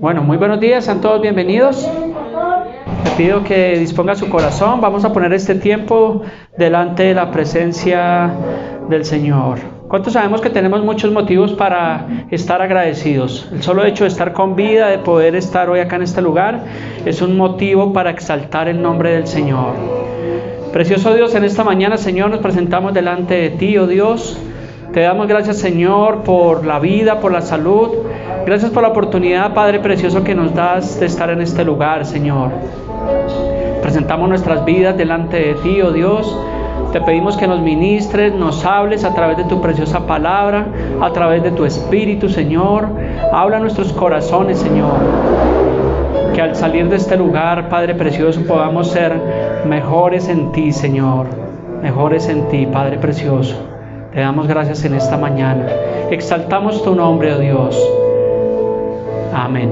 Bueno, muy buenos días, sean todos bienvenidos. Le pido que disponga su corazón. Vamos a poner este tiempo delante de la presencia del Señor. ¿Cuántos sabemos que tenemos muchos motivos para estar agradecidos? El solo hecho de estar con vida, de poder estar hoy acá en este lugar, es un motivo para exaltar el nombre del Señor. Precioso Dios, en esta mañana, Señor, nos presentamos delante de ti, oh Dios. Te damos gracias, Señor, por la vida, por la salud. Gracias por la oportunidad, Padre precioso, que nos das de estar en este lugar, Señor. Presentamos nuestras vidas delante de ti, oh Dios. Te pedimos que nos ministres, nos hables a través de tu preciosa palabra, a través de tu Espíritu, Señor. Habla a nuestros corazones, Señor. Que al salir de este lugar, Padre precioso, podamos ser mejores en ti, Señor. Mejores en ti, Padre precioso. Te damos gracias en esta mañana. Exaltamos tu nombre, oh Dios. Amén.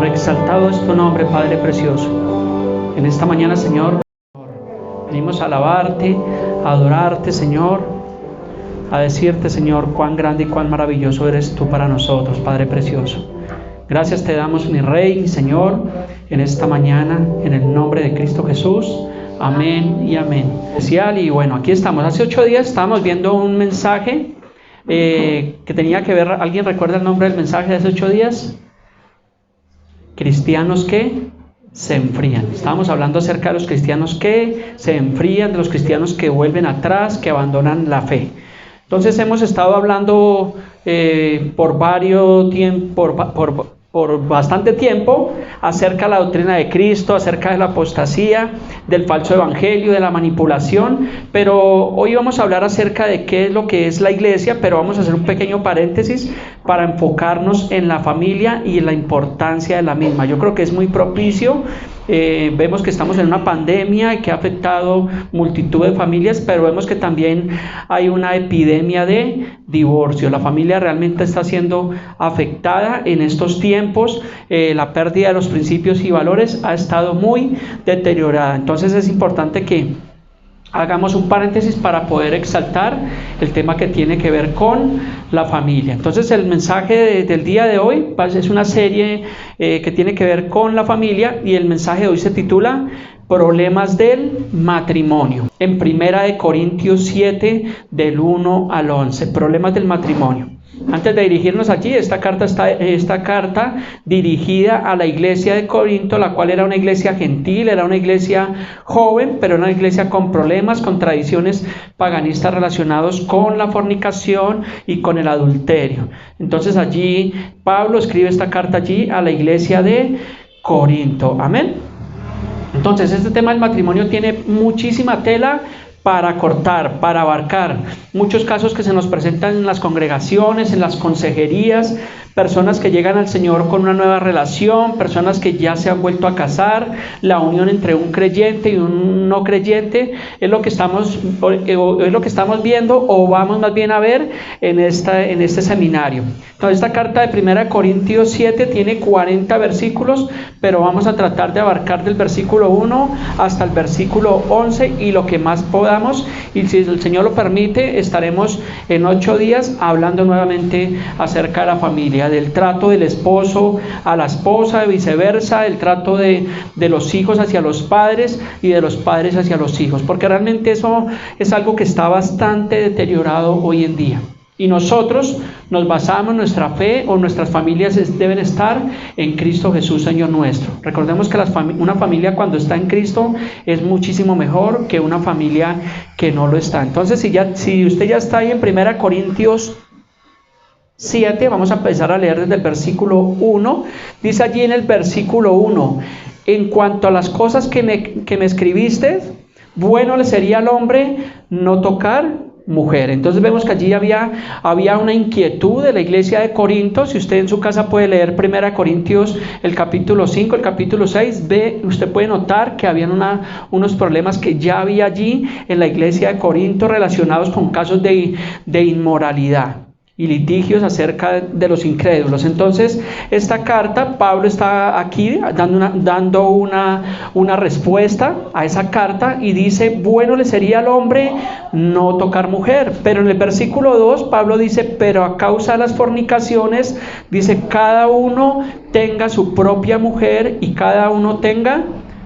Exaltado es tu nombre, Padre precioso. En esta mañana, Señor, venimos a alabarte, a adorarte, Señor, a decirte, Señor, cuán grande y cuán maravilloso eres tú para nosotros, Padre precioso. Gracias te damos, mi Rey, mi Señor, en esta mañana, en el nombre de Cristo Jesús. Amén y amén. Especial, y bueno, aquí estamos. Hace 8 días estábamos viendo un mensaje que tenía que ver. ¿Alguien recuerda el nombre del mensaje de hace 8 días? Cristianos que se enfrían. Estábamos hablando acerca de los cristianos que se enfrían, de los cristianos que vuelven atrás, que abandonan la fe. Entonces hemos estado hablando por bastante tiempo acerca de la doctrina de Cristo, acerca de la apostasía, del falso evangelio, de la manipulación, pero hoy vamos a hablar acerca de qué es lo que es la iglesia, pero vamos a hacer un pequeño paréntesis para enfocarnos en la familia y en la importancia de la misma. Yo creo que es muy propicio Vemos que estamos en una pandemia que ha afectado multitud de familias, pero vemos que también hay una epidemia de divorcio. La familia realmente está siendo afectada en estos tiempos. La pérdida de los principios y valores ha estado muy deteriorada. Entonces es importante que hagamos un paréntesis para poder exaltar el tema que tiene que ver con la familia. Entonces el mensaje del día de hoy es una serie que tiene que ver con la familia, y el mensaje de hoy se titula Problemas del matrimonio. En 1 Corintios 7, del 1 al 11, problemas del matrimonio. Antes de dirigirnos allí, esta carta dirigida a la iglesia de Corinto, la cual era una iglesia gentil, era una iglesia joven, pero una iglesia con problemas, con tradiciones paganistas relacionados con la fornicación y con el adulterio. Entonces allí Pablo escribe esta carta allí a la iglesia de Corinto. Amén. Entonces este tema del matrimonio tiene muchísima tela para cortar, para abarcar. Muchos casos que se nos presentan en las congregaciones, en las consejerías, personas que llegan al Señor con una nueva relación, personas que ya se han vuelto a casar, la unión entre un creyente y un no creyente, es lo que estamos viendo, o vamos más bien a ver en este seminario. Entonces esta carta de 1 Corintios 7 tiene 40 versículos, pero vamos a tratar de abarcar del versículo 1 hasta el versículo 11 y lo que más podamos, y si el Señor lo permite, estaremos en 8 días hablando nuevamente acerca de la familia, del trato del esposo a la esposa, viceversa, el trato de los hijos hacia los padres y de los padres hacia los hijos, porque realmente eso es algo que está bastante deteriorado hoy en día. Y nosotros nos basamos en nuestra fe, o nuestras familias deben estar en Cristo Jesús, Señor nuestro. Recordemos que una familia cuando está en Cristo es muchísimo mejor que una familia que no lo está. Entonces, si usted ya está ahí en 1 Corintios 7, vamos a empezar a leer desde el versículo 1. Dice allí en el versículo 1: en cuanto a las cosas que me escribiste, bueno le sería al hombre no tocar mujer. Entonces vemos que allí había una inquietud de la iglesia de Corinto. Si usted en su casa puede leer 1 Corintios el capítulo 5, el capítulo 6, usted puede notar que habían unos problemas que ya había allí en la iglesia de Corinto relacionados con casos de inmoralidad y litigios acerca de los incrédulos. Entonces esta carta, Pablo está aquí dando una respuesta a esa carta, y dice: bueno le sería al hombre no tocar mujer. Pero en el versículo 2 Pablo dice: pero a causa de las fornicaciones, dice, cada uno tenga su propia mujer y cada uno tenga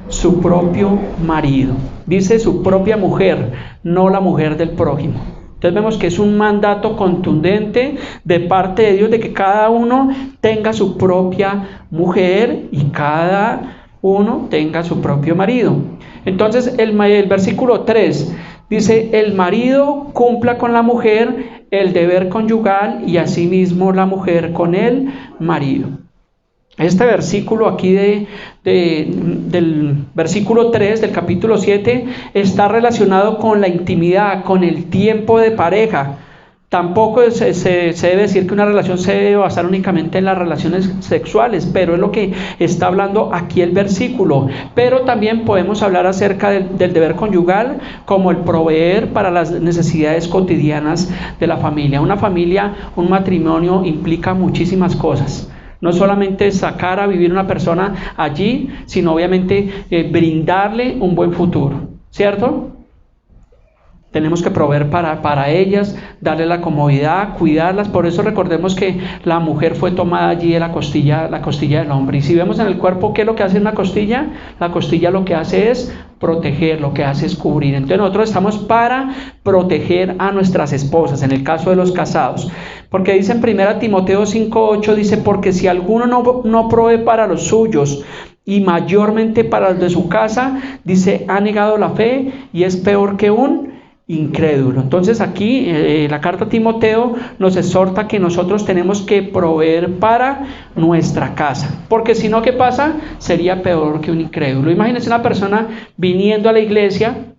su propio marido. Dice su propia mujer, no la mujer del prójimo. Entonces vemos que es un mandato contundente de parte de Dios de que cada uno tenga su propia mujer y cada uno tenga su propio marido. Entonces el versículo 3 dice: el marido cumpla con la mujer el deber conyugal, y asimismo la mujer con el marido. Este versículo aquí del versículo 3 del capítulo 7 está relacionado con la intimidad, con el tiempo de pareja. Tampoco se debe decir que una relación se debe basar únicamente en las relaciones sexuales, pero es lo que está hablando aquí el versículo. Pero también podemos hablar acerca del deber conyugal como el proveer para las necesidades cotidianas de la familia. Una familia, un matrimonio implica muchísimas cosas. No solamente sacar a vivir una persona allí, sino obviamente brindarle un buen futuro, ¿cierto? Tenemos que proveer para ellas, darle la comodidad, cuidarlas. Por eso recordemos que la mujer fue tomada allí de la costilla del hombre. Y si vemos en el cuerpo, ¿qué es lo que hace una costilla? La costilla lo que hace es proteger, lo que hace es cubrir. Entonces nosotros estamos para proteger a nuestras esposas, en el caso de los casados. Porque dice en 1 Timoteo 5:8, dice: porque si alguno no provee para los suyos, y mayormente para los de su casa, dice, ha negado la fe y es peor que un incrédulo. Entonces aquí la carta a Timoteo nos exhorta que nosotros tenemos que proveer para nuestra casa, porque si no, ¿qué pasa? Sería peor que un incrédulo. Imagínense una persona viniendo a la iglesia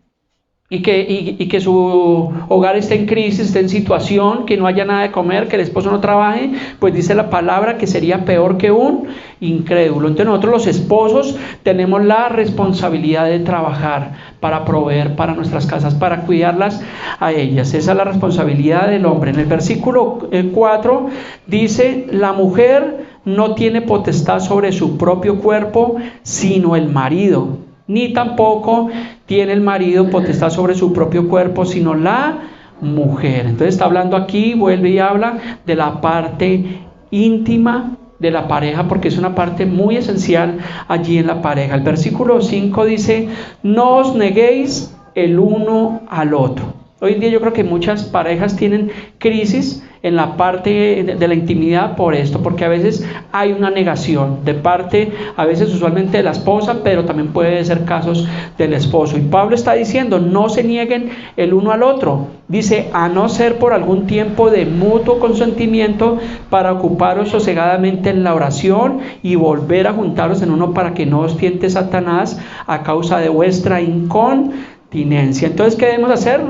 y que su hogar esté en crisis, esté en situación, que no haya nada de comer, que el esposo no trabaje, pues dice la palabra que sería peor que un incrédulo. Entonces nosotros los esposos tenemos la responsabilidad de trabajar para proveer para nuestras casas, para cuidarlas a ellas. Esa es la responsabilidad del hombre. En el versículo 4 dice: la mujer no tiene potestad sobre su propio cuerpo, sino el marido, ni tampoco tiene el marido potestad sobre su propio cuerpo, sino la mujer. Entonces está hablando aquí, vuelve y habla de la parte íntima de la pareja, porque es una parte muy esencial allí en la pareja. El versículo 5 dice: no os neguéis el uno al otro. Hoy en día yo creo que muchas parejas tienen crisis en la parte de la intimidad por esto, porque a veces hay una negación de parte, a veces usualmente de la esposa, pero también puede ser casos del esposo. Y Pablo está diciendo: no se nieguen el uno al otro. Dice: a no ser por algún tiempo de mutuo consentimiento, para ocuparos sosegadamente en la oración y volver a juntaros en uno, para que no os tiente Satanás a causa de vuestra incontinencia. Entonces, ¿qué debemos hacer?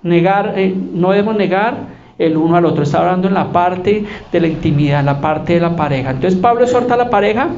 No debemos negar el uno al otro. Está hablando en la parte de la intimidad, en la parte de la pareja. Entonces Pablo exhorta a la pareja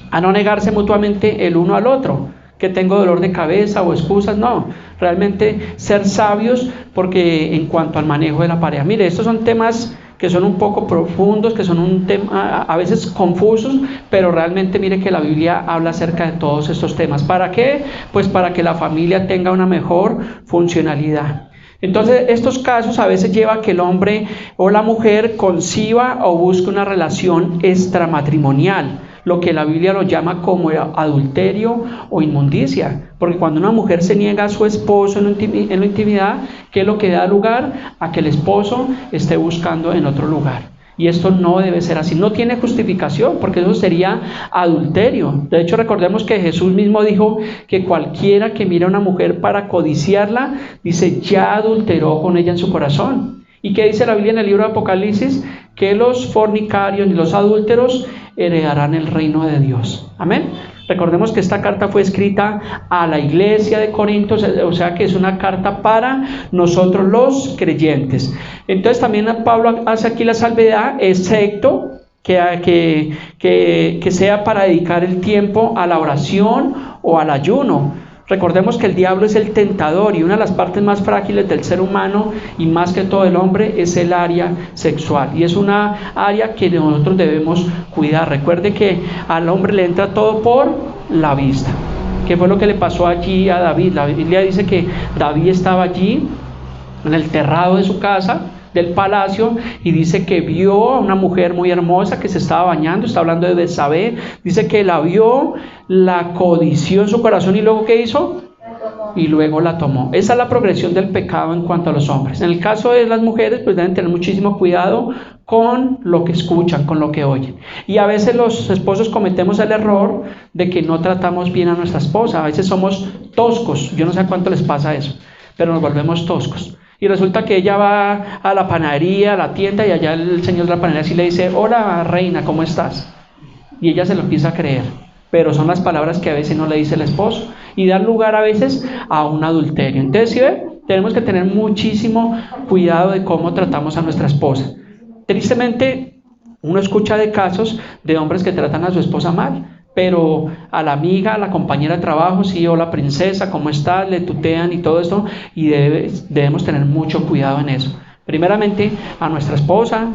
a no negarse mutuamente el uno al otro, que tengo dolor de cabeza o excusas. No, realmente ser sabios, porque en cuanto al manejo de la pareja, mire, estos son temas que son un poco profundos, que son un tema a veces confusos, pero realmente mire que la Biblia habla acerca de todos estos temas. ¿Para qué? Pues para que la familia tenga una mejor funcionalidad. Entonces estos casos a veces lleva a que el hombre o la mujer conciba o busque una relación extramatrimonial, lo que la Biblia lo llama como adulterio o inmundicia, porque cuando una mujer se niega a su esposo en la intimidad, ¿qué es lo que da lugar? A que el esposo esté buscando en otro lugar. Y esto no debe ser así, no tiene justificación, porque eso sería adulterio. De hecho, recordemos que Jesús mismo dijo que cualquiera que mira a una mujer para codiciarla, dice, ya adulteró con ella en su corazón. ¿Y qué dice la Biblia en el libro de Apocalipsis? Que los fornicarios y los adúlteros heredarán el reino de Dios. Amén. Recordemos que esta carta fue escrita a la iglesia de Corinto, o sea que es una carta para nosotros los creyentes. Entonces también Pablo hace aquí la salvedad, excepto que sea para dedicar el tiempo a la oración o al ayuno. Recordemos que el diablo es el tentador, y una de las partes más frágiles del ser humano, y más que todo el hombre, es el área sexual, y es una área que nosotros debemos cuidar. Recuerde que al hombre le entra todo por la vista. ¿Qué fue lo que le pasó allí a David? La Biblia dice que David estaba allí en el terrado de su casa, del palacio, y dice que vio a una mujer muy hermosa que se estaba bañando. Está hablando de Betsabé. Dice que la vio, la codició en su corazón, y luego ¿qué hizo? Y luego la tomó. Esa es la progresión del pecado en cuanto a los hombres. En el caso de las mujeres, pues deben tener muchísimo cuidado con lo que escuchan, con lo que oyen. Y a veces los esposos cometemos el error de que no tratamos bien a nuestra esposa. A veces somos toscos. Yo no sé a cuánto les pasa eso, pero nos volvemos toscos. Y resulta que ella va a la panadería, a la tienda, y allá el señor de la panadería sí le dice: hola reina, ¿cómo estás? Y ella se lo empieza a creer, pero son las palabras que a veces no le dice el esposo, y dan lugar a veces a un adulterio. Entonces, ¿sí ve? Tenemos que tener muchísimo cuidado de cómo tratamos a nuestra esposa. Tristemente, uno escucha de casos de hombres que tratan a su esposa mal, pero a la amiga, a la compañera de trabajo, sí, hola princesa, ¿cómo estás? Le tutean y todo esto, y debemos tener mucho cuidado en eso. Primeramente a nuestra esposa,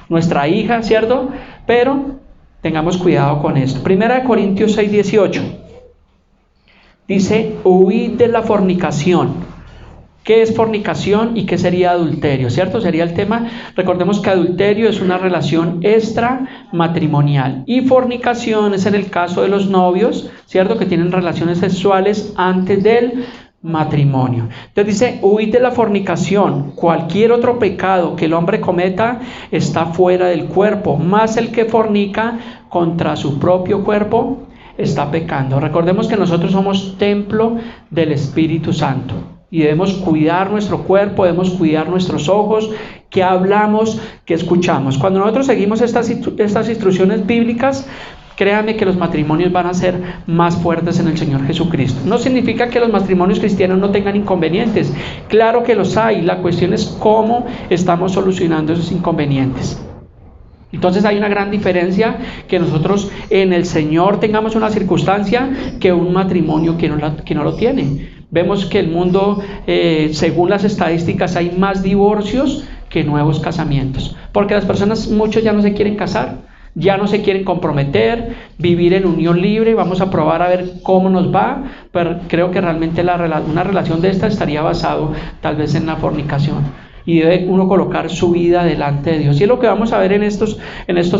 nuestra hija, ¿cierto? Pero tengamos cuidado con esto. Primera de Corintios 6:18 dice: huid de la fornicación. ¿Qué es fornicación y qué sería adulterio? ¿Cierto? Sería el tema. Recordemos que adulterio es una relación extramatrimonial, y fornicación es en el caso de los novios, ¿cierto? Que tienen relaciones sexuales antes del matrimonio. Entonces dice: huid de la fornicación. Cualquier otro pecado que el hombre cometa está fuera del cuerpo, más el que fornica contra su propio cuerpo está pecando. Recordemos que nosotros somos templo del Espíritu Santo, y debemos cuidar nuestro cuerpo, debemos cuidar nuestros ojos, que hablamos, que escuchamos. Cuando nosotros seguimos estas instrucciones bíblicas, créame que los matrimonios van a ser más fuertes en el Señor Jesucristo. No significa que los matrimonios cristianos no tengan inconvenientes. Claro que los hay. La cuestión es cómo estamos solucionando esos inconvenientes. Entonces hay una gran diferencia que nosotros en el Señor tengamos una circunstancia que un matrimonio que no lo tiene. Vemos que el mundo, según las estadísticas, hay más divorcios que nuevos casamientos. Porque las personas, muchos ya no se quieren casar, ya no se quieren comprometer, vivir en unión libre. Vamos a probar a ver cómo nos va, pero creo que realmente una relación de esta estaría basado tal vez en la fornicación. Y debe uno colocar su vida delante de Dios. Y es lo que vamos a ver en estos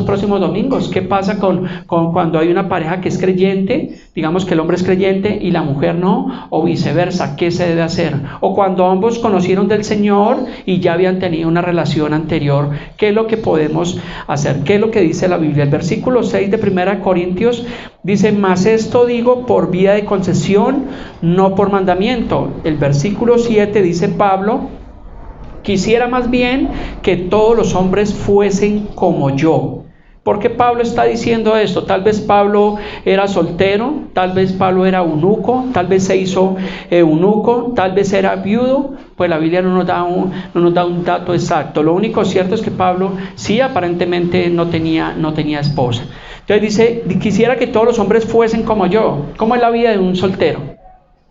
próximos domingos. ¿Qué pasa con cuando hay una pareja que es creyente? Digamos que el hombre es creyente y la mujer no, o viceversa. ¿Qué se debe hacer? O cuando ambos conocieron del Señor y ya habían tenido una relación anterior, ¿qué es lo que podemos hacer? ¿Qué es lo que dice la Biblia? El versículo 6 de 1 Corintios dice: mas esto digo por vía de concesión, no por mandamiento. El versículo 7 dice Pablo: quisiera más bien que todos los hombres fuesen como yo. ¿Por qué Pablo está diciendo esto? Tal vez Pablo era soltero, tal vez Pablo era eunuco, tal vez se hizo eunuco, tal vez era viudo. Pues la Biblia no nos da un dato exacto. Lo único cierto es que Pablo sí aparentemente no tenía esposa. Entonces dice: quisiera que todos los hombres fuesen como yo. ¿Cómo es la vida de un soltero?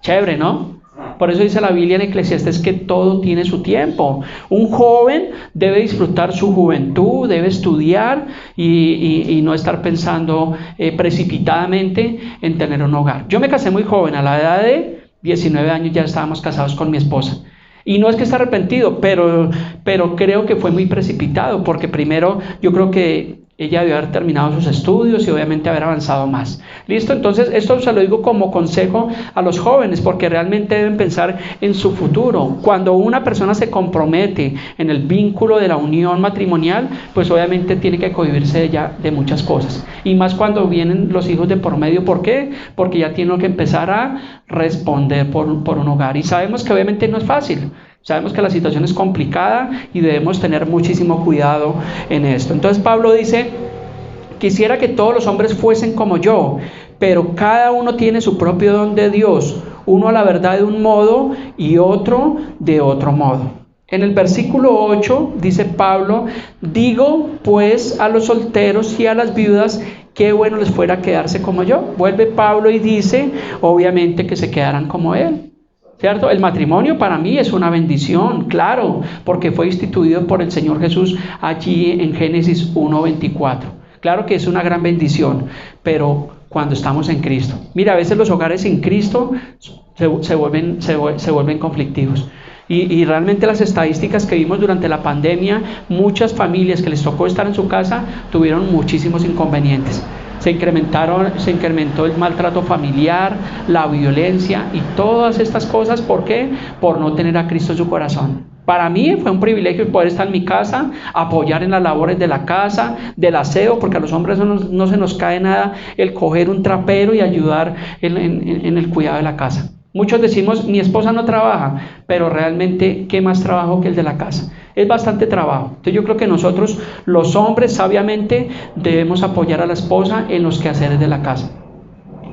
Chévere, ¿no? Por eso dice la Biblia en Eclesiastés que todo tiene su tiempo. Un joven debe disfrutar su juventud, debe estudiar y no estar pensando precipitadamente en tener un hogar. Yo me casé muy joven, a la edad de 19 años ya estábamos casados con mi esposa. Y no es que esté arrepentido, pero creo que fue muy precipitado, porque primero yo creo que ella debió haber terminado sus estudios y obviamente haber avanzado más. ¿Listo? Entonces esto se lo digo como consejo a los jóvenes, porque realmente deben pensar en su futuro. Cuando una persona se compromete en el vínculo de la unión matrimonial, pues obviamente tiene que cohibirse ya de muchas cosas. Y más cuando vienen los hijos de por medio. ¿Por qué? Porque ya tienen que empezar a responder por un hogar. Y sabemos que obviamente no es fácil. Sabemos que la situación es complicada y debemos tener muchísimo cuidado en esto. Entonces Pablo dice: quisiera que todos los hombres fuesen como yo, pero cada uno tiene su propio don de Dios, uno a la verdad de un modo y otro de otro modo. En el versículo 8 dice Pablo: digo pues a los solteros y a las viudas, qué bueno les fuera quedarse como yo. Vuelve Pablo y dice, obviamente, que se quedaran como él. ¿Cierto? El matrimonio para mí es una bendición, claro, porque fue instituido por el Señor Jesús allí en Génesis 1:24. Claro que es una gran bendición, pero cuando estamos en Cristo. Mira, a veces los hogares sin Cristo se vuelven conflictivos. Y realmente las estadísticas que vimos durante la pandemia, muchas familias que les tocó estar en su casa tuvieron muchísimos inconvenientes. Se incrementó el maltrato familiar, la violencia y todas estas cosas. ¿Por qué? Por no tener a Cristo en su corazón. Para mí fue un privilegio poder estar en mi casa, apoyar en las labores de la casa, del aseo, porque a los hombres no se nos cae nada el coger un trapero y ayudar en el cuidado de la casa. Muchos decimos, mi esposa no trabaja, pero realmente, ¿qué más trabajo que el de la casa? Es bastante trabajo. Entonces yo creo que nosotros, los hombres, sabiamente, debemos apoyar a la esposa en los quehaceres de la casa.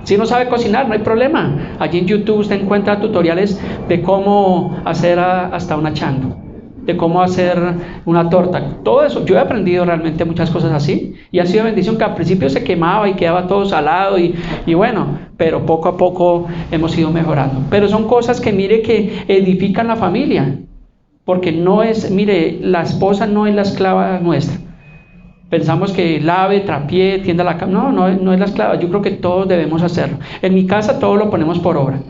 Si no sabe cocinar, no hay problema. Allí en YouTube usted encuentra tutoriales de cómo hacer hasta una changua, de cómo hacer una torta, todo eso. Yo he aprendido realmente muchas cosas así y ha sido bendición, que al principio se quemaba y quedaba todo salado y bueno, pero poco a poco hemos ido mejorando. Pero son cosas que mire que edifican la familia, porque no es, mire, la esposa no es la esclava nuestra. Pensamos que lave, trapie, tienda la cama. No es la esclava. Yo creo que todos debemos hacerlo. En mi casa todo lo ponemos por obra.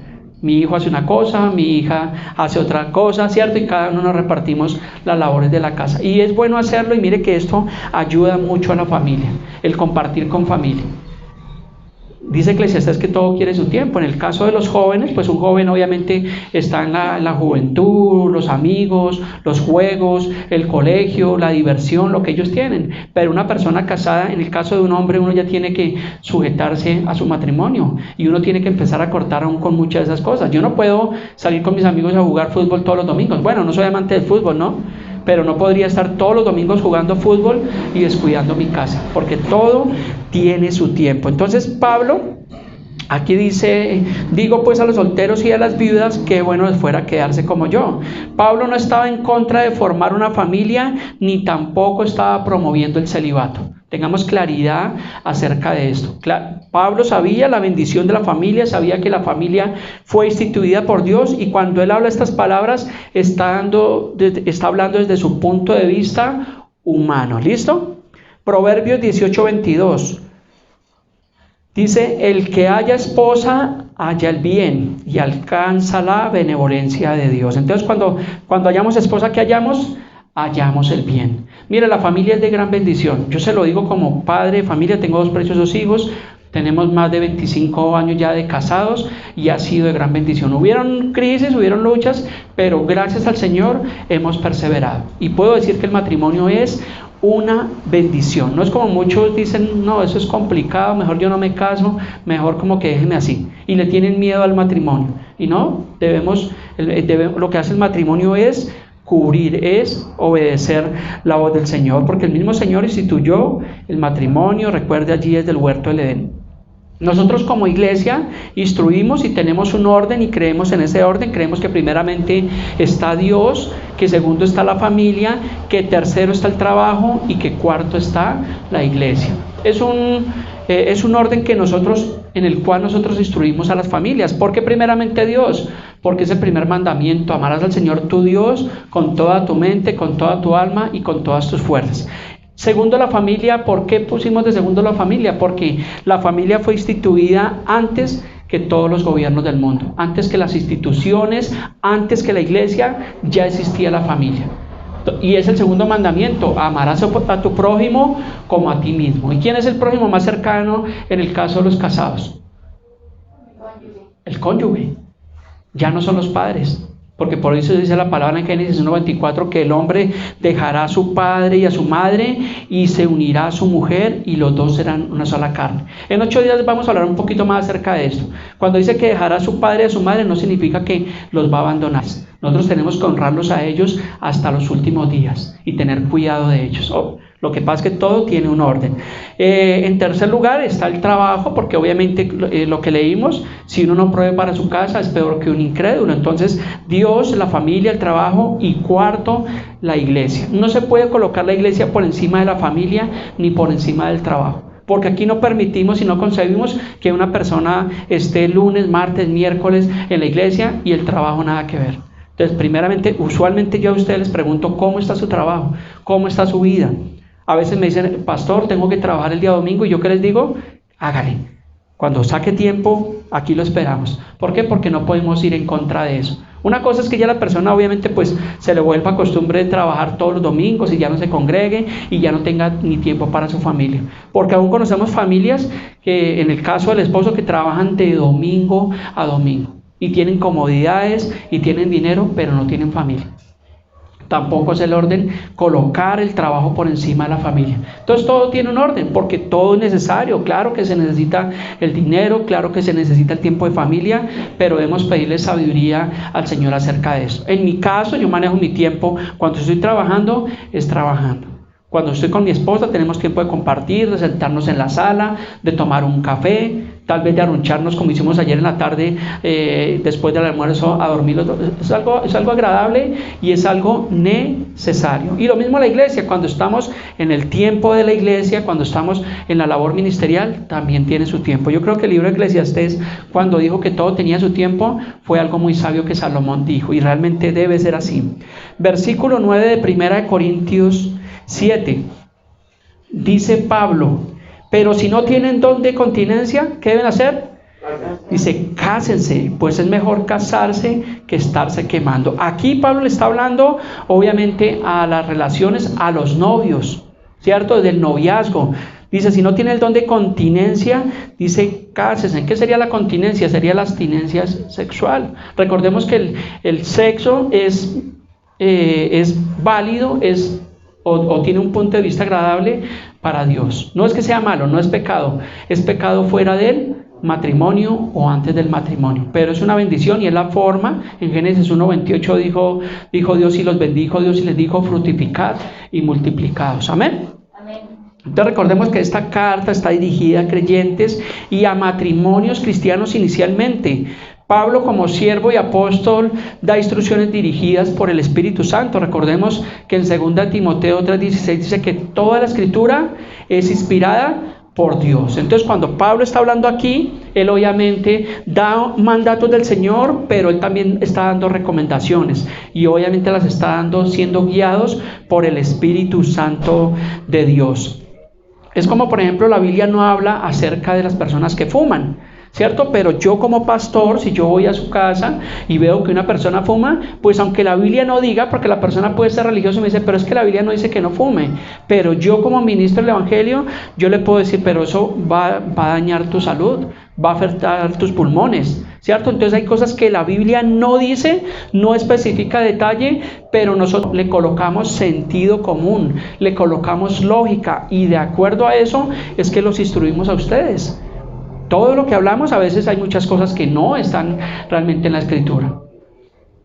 Mi hijo hace una cosa, mi hija hace otra cosa, ¿cierto? Y cada uno nos repartimos las labores de la casa. Y es bueno hacerlo, y mire que esto ayuda mucho a la familia, el compartir con familia. Dice Eclesiastés que todo quiere su tiempo. En el caso de los jóvenes, pues un joven obviamente está en la juventud, los amigos, los juegos, el colegio, la diversión, lo que ellos tienen. Pero una persona casada, en el caso de un hombre, uno ya tiene que sujetarse a su matrimonio y uno tiene que empezar a cortar aún con muchas de esas cosas. Yo no puedo salir con mis amigos a jugar fútbol todos los domingos. Bueno, no soy amante del fútbol, ¿no? pero no podría estar todos los domingos jugando fútbol y descuidando mi casa, porque todo tiene su tiempo. Entonces Pablo aquí dice: digo pues a los solteros y a las viudas, que bueno les fuera quedarse como yo. Pablo no estaba en contra de formar una familia, ni tampoco estaba promoviendo el celibato. Tengamos claridad acerca de esto. Pablo sabía la bendición de la familia, sabía que la familia fue instituida por Dios, y cuando él habla estas palabras está hablando desde su punto de vista humano. ¿Listo? Proverbios 18:22. Dice: el que haya esposa halla el bien y alcanza la benevolencia de Dios. Entonces cuando hallamos esposa, ¿qué hallamos? Hallamos el bien. Mire, la familia es de gran bendición. Yo se lo digo como padre de familia, tengo 2 preciosos hijos, tenemos más de 25 años ya de casados y ha sido de gran bendición. Hubieron crisis, hubieron luchas, pero gracias al Señor hemos perseverado. Y puedo decir que el matrimonio es una bendición. No es como muchos dicen: no, eso es complicado, mejor yo no me caso, mejor como que déjenme así. Y le tienen miedo al matrimonio. Y no, lo que hace el matrimonio es cubrir, es obedecer la voz del Señor, porque el mismo Señor instituyó el matrimonio, recuerde, allí desde el huerto del Edén. Nosotros como iglesia instruimos y tenemos un orden y creemos en ese orden. Creemos que primeramente está Dios, que segundo está la familia, que tercero está el trabajo y que cuarto está la iglesia. Es un orden en el cual nosotros instruimos a las familias. ¿Por qué primeramente Dios? Porque es el primer mandamiento: amarás al Señor tu Dios con toda tu mente, con toda tu alma y con todas tus fuerzas. Segundo, la familia. ¿Por qué pusimos de segundo la familia? Porque la familia fue instituida antes que todos los gobiernos del mundo, antes que las instituciones, antes que la iglesia, ya existía la familia. Y es el segundo mandamiento: amarás a tu prójimo como a ti mismo. ¿Y quién es el prójimo más cercano en el caso de los casados? El cónyuge. Ya no son los padres. Porque por eso dice la palabra en Génesis 1:24 que el hombre dejará a su padre y a su madre y se unirá a su mujer y los dos serán una sola carne. En 8 días vamos a hablar un poquito más acerca de esto. Cuando dice que dejará a su padre y a su madre, no significa que los va a abandonar. Nosotros tenemos que honrarlos a ellos hasta los últimos días y tener cuidado de ellos. Lo que pasa es que todo tiene un orden. En tercer lugar está el trabajo, porque obviamente lo que leímos: si uno no provee para su casa es peor que un incrédulo. Entonces Dios, la familia, el trabajo, y cuarto, la iglesia. No se puede colocar la iglesia por encima de la familia ni por encima del trabajo, porque aquí no permitimos y no concebimos que una persona esté lunes, martes, miércoles en la iglesia y el trabajo nada que ver. Entonces primeramente, usualmente yo a ustedes les pregunto: ¿cómo está su trabajo? ¿Cómo está su vida? A veces me dicen: pastor, tengo que trabajar el día domingo. ¿Y yo qué les digo? Hágale. Cuando saque tiempo, aquí lo esperamos. ¿Por qué? Porque no podemos ir en contra de eso. Una cosa es que ya la persona obviamente pues se le vuelva costumbre de trabajar todos los domingos y ya no se congregue y ya no tenga ni tiempo para su familia. Porque aún conocemos familias que, en el caso del esposo, que trabajan de domingo a domingo y tienen comodidades y tienen dinero, pero no tienen familia. Tampoco es el orden colocar el trabajo por encima de la familia. Entonces todo tiene un orden, porque todo es necesario. Claro que se necesita el dinero, claro que se necesita el tiempo de familia, pero debemos pedirle sabiduría al Señor acerca de eso. En mi caso, yo manejo mi tiempo. Cuando estoy trabajando, es trabajando. Cuando estoy con mi esposa, tenemos tiempo de compartir, de sentarnos en la sala, de tomar un café, tal vez de arruncharnos como hicimos ayer en la tarde, después del almuerzo, a dormir. Es algo agradable y es algo necesario. Y lo mismo la iglesia: cuando estamos en el tiempo de la iglesia, cuando estamos en la labor ministerial, también tiene su tiempo. Yo creo que el libro de Eclesiastés, cuando dijo que todo tenía su tiempo, fue algo muy sabio que Salomón dijo, y realmente debe ser así. Versículo 9 de 1 Corintios 7, dice Pablo: pero si no tienen don de continencia, ¿qué deben hacer? Dice: cásense, pues es mejor casarse que estarse quemando. Aquí Pablo le está hablando obviamente a las relaciones, a los novios, ¿cierto? Desde el noviazgo. Dice: si no tiene el don de continencia, dice, cásense. ¿Qué sería la continencia? Sería la abstinencia sexual. Recordemos que el sexo es válido, o tiene un punto de vista agradable para Dios. No es que sea malo, no es pecado, es pecado fuera del matrimonio o antes del matrimonio, pero es una bendición y es la forma. En Génesis 1:28 dijo Dios y los bendijo Dios y les dijo fructificad y multiplicados. Amén. Entonces recordemos que esta carta está dirigida a creyentes y a matrimonios cristianos inicialmente. Pablo, como siervo y apóstol, da instrucciones dirigidas por el Espíritu Santo. Recordemos que en 2 Timoteo 3:16 dice que toda la escritura es inspirada por Dios. Entonces, cuando Pablo está hablando aquí, él obviamente da mandatos del Señor, pero él también está dando recomendaciones y obviamente las está dando siendo guiados por el Espíritu Santo de Dios. Es como, por ejemplo, la Biblia no habla acerca de las personas que fuman, ¿cierto? Pero yo como pastor, si yo voy a su casa y veo que una persona fuma, pues aunque la Biblia no diga, porque la persona puede ser religiosa y me dice, pero es que la Biblia no dice que no fume, pero yo como ministro del Evangelio, yo le puedo decir, pero eso va a dañar tu salud, va a afectar tus pulmones, ¿cierto? Entonces hay cosas que la Biblia no dice, no especifica detalle, pero nosotros le colocamos sentido común, le colocamos lógica y de acuerdo a eso es que los instruimos a ustedes. Todo lo que hablamos, a veces hay muchas cosas que no están realmente en la Escritura.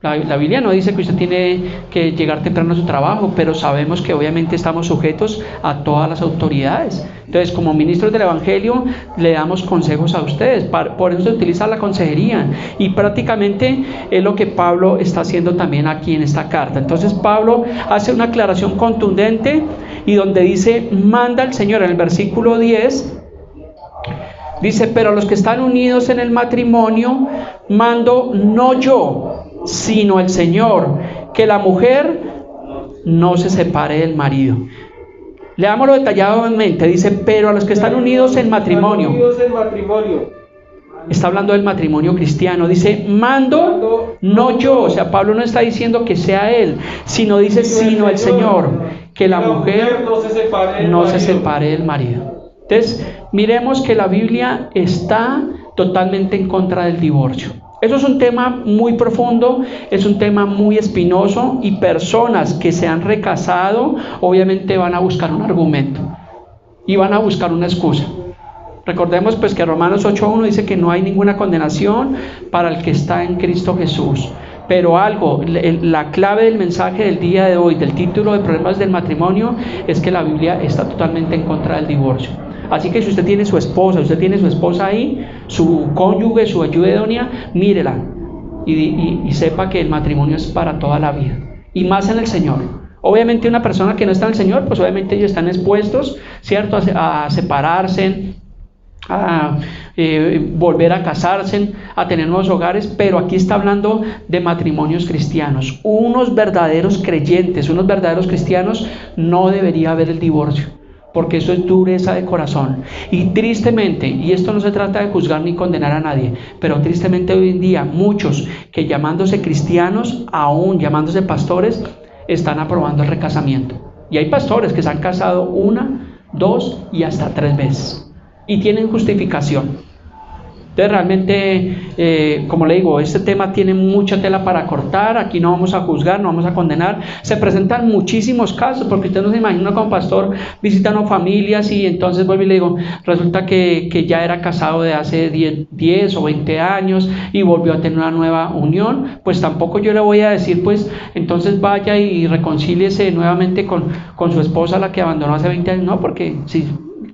La Biblia no dice que usted tiene que llegar temprano a su trabajo, pero sabemos que obviamente estamos sujetos a todas las autoridades. Entonces, como ministros del Evangelio, le damos consejos a ustedes. Por eso se utiliza la consejería. Y prácticamente es lo que Pablo está haciendo también aquí en esta carta. Entonces, Pablo hace una aclaración contundente y donde dice, manda el Señor, en el versículo 10, dice, pero a los que están unidos en el matrimonio, mando no yo, sino el Señor, que la mujer no se separe del marido. Leámoslo detalladamente, dice, pero a los que están unidos en matrimonio. Está hablando del matrimonio cristiano, dice, mando no yo, o sea, Pablo no está diciendo que sea él, sino dice, sino el Señor, que la mujer no se separe del marido. Entonces, miremos que la Biblia está totalmente en contra del divorcio. Eso es un tema muy profundo, es un tema muy espinoso y personas que se han recasado obviamente van a buscar un argumento y van a buscar una excusa. Recordemos pues que Romanos 8:1 dice que no hay ninguna condenación para el que está en Cristo Jesús. Pero la clave del mensaje del día de hoy, del título de Problemas del Matrimonio, es que la Biblia está totalmente en contra del divorcio. Así que si usted tiene su esposa, usted tiene su esposa ahí, su cónyuge, su ayuda idónea, mírela y sepa que el matrimonio es para toda la vida y más en el Señor. Obviamente una persona que no está en el Señor, pues obviamente ellos están expuestos, ¿cierto?, a separarse, a volver a casarse, a tener nuevos hogares, pero aquí está hablando de matrimonios cristianos. Unos verdaderos creyentes, unos verdaderos cristianos, no debería haber el divorcio, porque eso es dureza de corazón. Y tristemente, y esto no se trata de juzgar ni condenar a nadie, pero tristemente hoy en día muchos que llamándose cristianos, aún llamándose pastores, están aprobando el recasamiento. Y hay pastores que se han casado 1, 2 y hasta 3 veces y tienen justificación. Entonces realmente, como le digo, este tema tiene mucha tela para cortar. Aquí no vamos a juzgar, no vamos a condenar. Se presentan muchísimos casos, porque usted no se imagina como pastor visitando familias y entonces vuelve y le digo, resulta que ya era casado de hace 10 o 20 años y volvió a tener una nueva unión. Pues tampoco yo le voy a decir, pues entonces vaya y reconcíliese nuevamente con su esposa, la que abandonó hace 20 años. No, porque si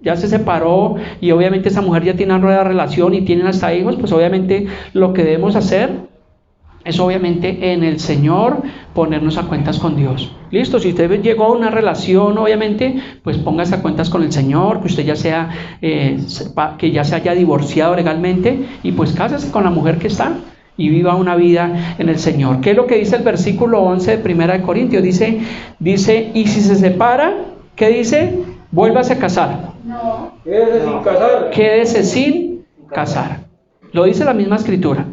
ya se separó y obviamente esa mujer ya tiene una nueva relación y tienen hasta hijos, pues obviamente lo que debemos hacer es obviamente en el Señor ponernos a cuentas con Dios. Listo, si usted llegó a una relación, obviamente, pues póngase a cuentas con el Señor, que usted ya sea, que ya se haya divorciado legalmente y pues cásese con la mujer que está y viva una vida en el Señor. ¿Qué es lo que dice el versículo 11 de 1 Corintios? Dice, y si se separa, ¿qué dice? Vuélvase a casar. No. Quédese sin casar. Quédese sin casar. Lo dice la misma escritura,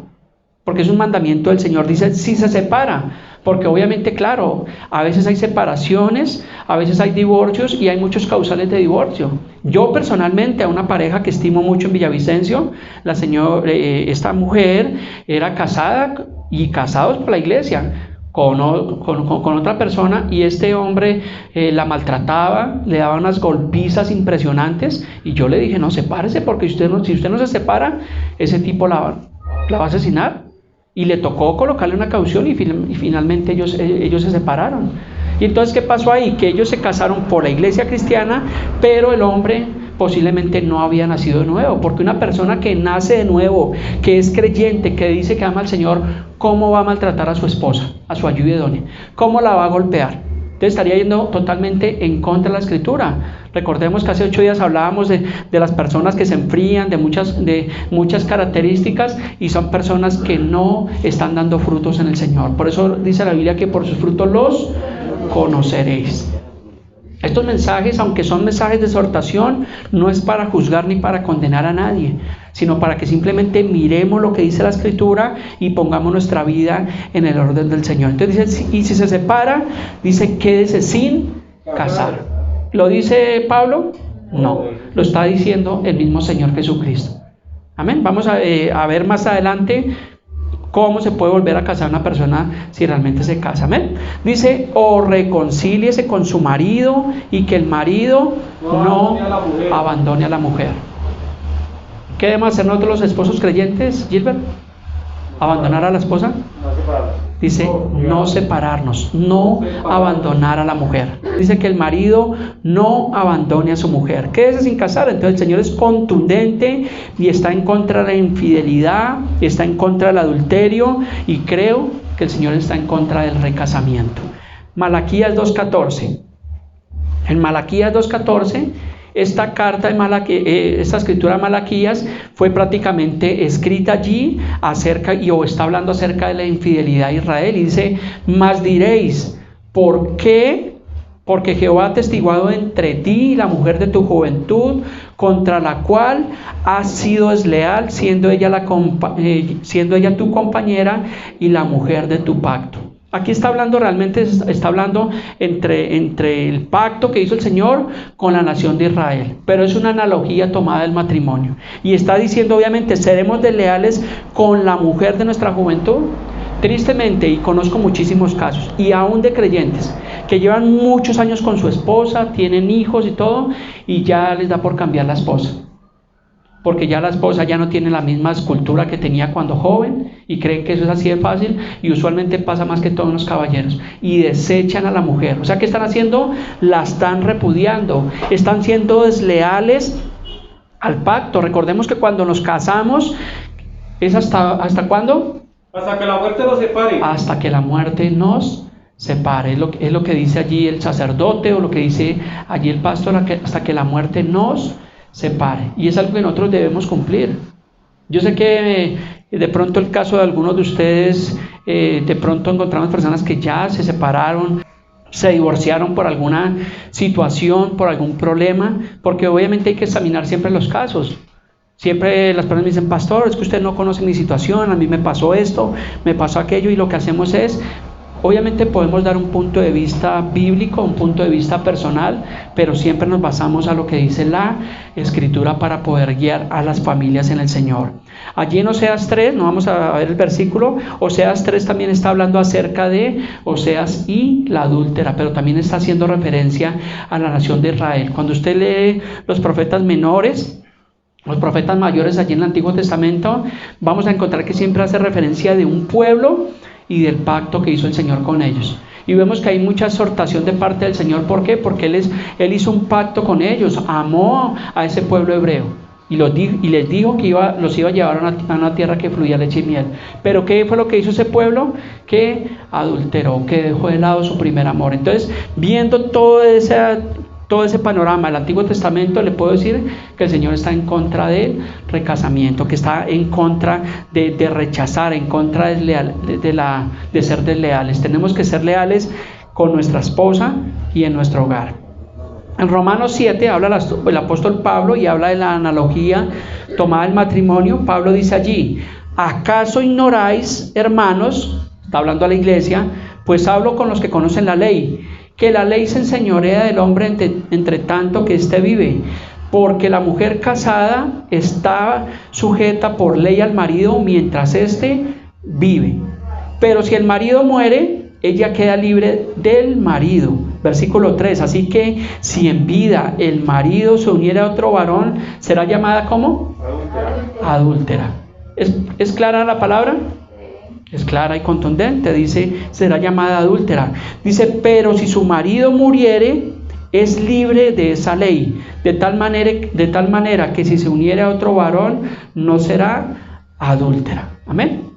porque es un mandamiento del Señor. Dice, si se separa, porque obviamente, claro, a veces hay separaciones, a veces hay divorcios y hay muchos causales de divorcio. Yo personalmente, a una pareja que estimo mucho en Villavicencio, esta mujer era casada y casados por la iglesia, con otra persona, y este hombre la maltrataba, le daba unas golpizas impresionantes, y yo le dije, no, sepárese, porque si usted no se separa, ese tipo la va a asesinar. Y le tocó colocarle una caución, y finalmente ellos se separaron. Y entonces, ¿qué pasó ahí? Que ellos se casaron por la iglesia cristiana, pero el hombre posiblemente no había nacido de nuevo, porque una persona que nace de nuevo, que es creyente, que dice que ama al Señor, ¿cómo va a maltratar a su esposa, a su ayuda idónea? ¿Cómo la va a golpear? Entonces estaría yendo totalmente en contra de la Escritura. Recordemos que hace 8 días hablábamos de las personas que se enfrían, de muchas características, y son personas que no están dando frutos en el Señor. Por eso dice la Biblia que por sus frutos los conoceréis. Estos mensajes, aunque son mensajes de exhortación, no es para juzgar ni para condenar a nadie, sino para que simplemente miremos lo que dice la Escritura y pongamos nuestra vida en el orden del Señor. Entonces dice, y si se separa, dice, quédese sin casar. ¿Lo dice Pablo? No, lo está diciendo el mismo Señor Jesucristo. Amén. Vamos a ver más adelante cómo se puede volver a casar una persona si realmente se casa. Amén. Dice, o reconcíliese con su marido, y que el marido no abandone a la mujer. ¿Qué debemos hacer nosotros los esposos creyentes, Gilbert? ¿Abandonar a la esposa? Dice, no separarnos, no abandonar a la mujer. Dice que el marido no abandone a su mujer. Quédese sin casar. Entonces el Señor es contundente y está en contra de la infidelidad, está en contra del adulterio, y creo que el Señor está en contra del recasamiento. Malaquías 2:14. En Malaquías 2:14, esta carta de esta escritura de Malaquías fue prácticamente escrita allí o está hablando acerca de la infidelidad de Israel, y dice, mas diréis, ¿por qué? Porque Jehová ha testiguado entre ti y la mujer de tu juventud, contra la cual has sido desleal, siendo ella tu compañera y la mujer de tu pacto. Aquí está hablando entre el pacto que hizo el Señor con la nación de Israel, pero es una analogía tomada del matrimonio, y está diciendo, obviamente, seremos desleales con la mujer de nuestra juventud. Tristemente, y conozco muchísimos casos, y aún de creyentes, que llevan muchos años con su esposa, tienen hijos y todo, y ya les da por cambiar la esposa, porque ya la esposa ya no tiene la misma escultura que tenía cuando joven, y creen que eso es así de fácil, y usualmente pasa más que todo en los caballeros, y desechan a la mujer. O sea, ¿qué están haciendo? La están repudiando, están siendo desleales al pacto. Recordemos que cuando nos casamos, ¿es hasta cuándo? Hasta que la muerte nos separe. Hasta que la muerte nos separe. Es lo que dice allí el sacerdote, o lo que dice allí el pastor, hasta que la muerte nos separe. Y es algo que nosotros debemos cumplir. Yo sé que de pronto el caso de algunos de ustedes, de pronto encontramos personas que ya se separaron, se divorciaron por alguna situación, por algún problema, porque obviamente hay que examinar siempre los casos. Siempre las personas me dicen, pastor, es que usted no conoce mi situación, a mí me pasó esto, me pasó aquello, y lo que hacemos es, obviamente podemos dar un punto de vista bíblico, un punto de vista personal, pero siempre nos basamos a lo que dice la Escritura para poder guiar a las familias en el Señor. Allí en Oseas 3, no vamos a ver el versículo, Oseas 3 también está hablando acerca de Oseas y la adúltera, pero también está haciendo referencia a la nación de Israel. Cuando usted lee los profetas menores, los profetas mayores allí en el Antiguo Testamento, vamos a encontrar que siempre hace referencia de un pueblo y del pacto que hizo el Señor con ellos. Y vemos que hay mucha exhortación de parte del Señor. ¿Por qué? Porque Él hizo un pacto con ellos, amó a ese pueblo hebreo, y les dijo que los iba a llevar a una tierra que fluía leche y miel. Pero ¿qué fue lo que hizo ese pueblo? Que adulteró, que dejó de lado su primer amor. Entonces, viendo todo ese panorama del Antiguo Testamento, le puedo decir que el Señor está en contra del recasamiento, que está en contra de rechazar, en contra de ser desleales. Tenemos que ser leales con nuestra esposa y en nuestro hogar. En Romanos 7 habla el apóstol Pablo, y habla de la analogía tomada del matrimonio. Pablo dice allí, ¿acaso ignoráis, hermanos? Está hablando a la iglesia, pues hablo con los que conocen la ley, que la ley se enseñorea del hombre entre tanto que éste vive, porque la mujer casada está sujeta por ley al marido mientras éste vive. Pero si el marido muere, ella queda libre del marido. Versículo 3, así que si en vida el marido se uniera a otro varón, será llamada ¿cómo? Adúltera. ¿Es clara la palabra? Es clara y contundente, dice, será llamada adúltera. Dice, pero si su marido muriere, es libre de esa ley, de tal manera que si se uniere a otro varón, no será adúltera. Amén.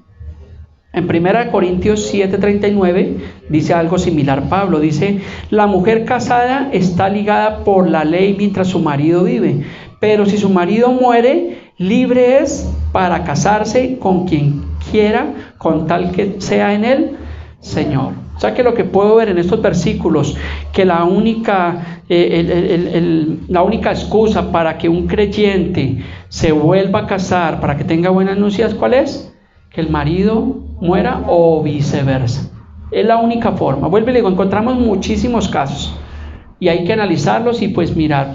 En 1 Corintios 7:39 dice algo similar Pablo, dice, la mujer casada está ligada por la ley mientras su marido vive, pero si su marido muere, libre es para casarse con quien quiera, con tal que sea en él Señor. O sea que lo que puedo ver en estos versículos, que la única excusa para que un creyente se vuelva a casar, para que tenga buenas nupcias, ¿cuál es? Que el marido muera o viceversa. Es la única forma. Vuelve y le digo, encontramos muchísimos casos y hay que analizarlos y pues mirar.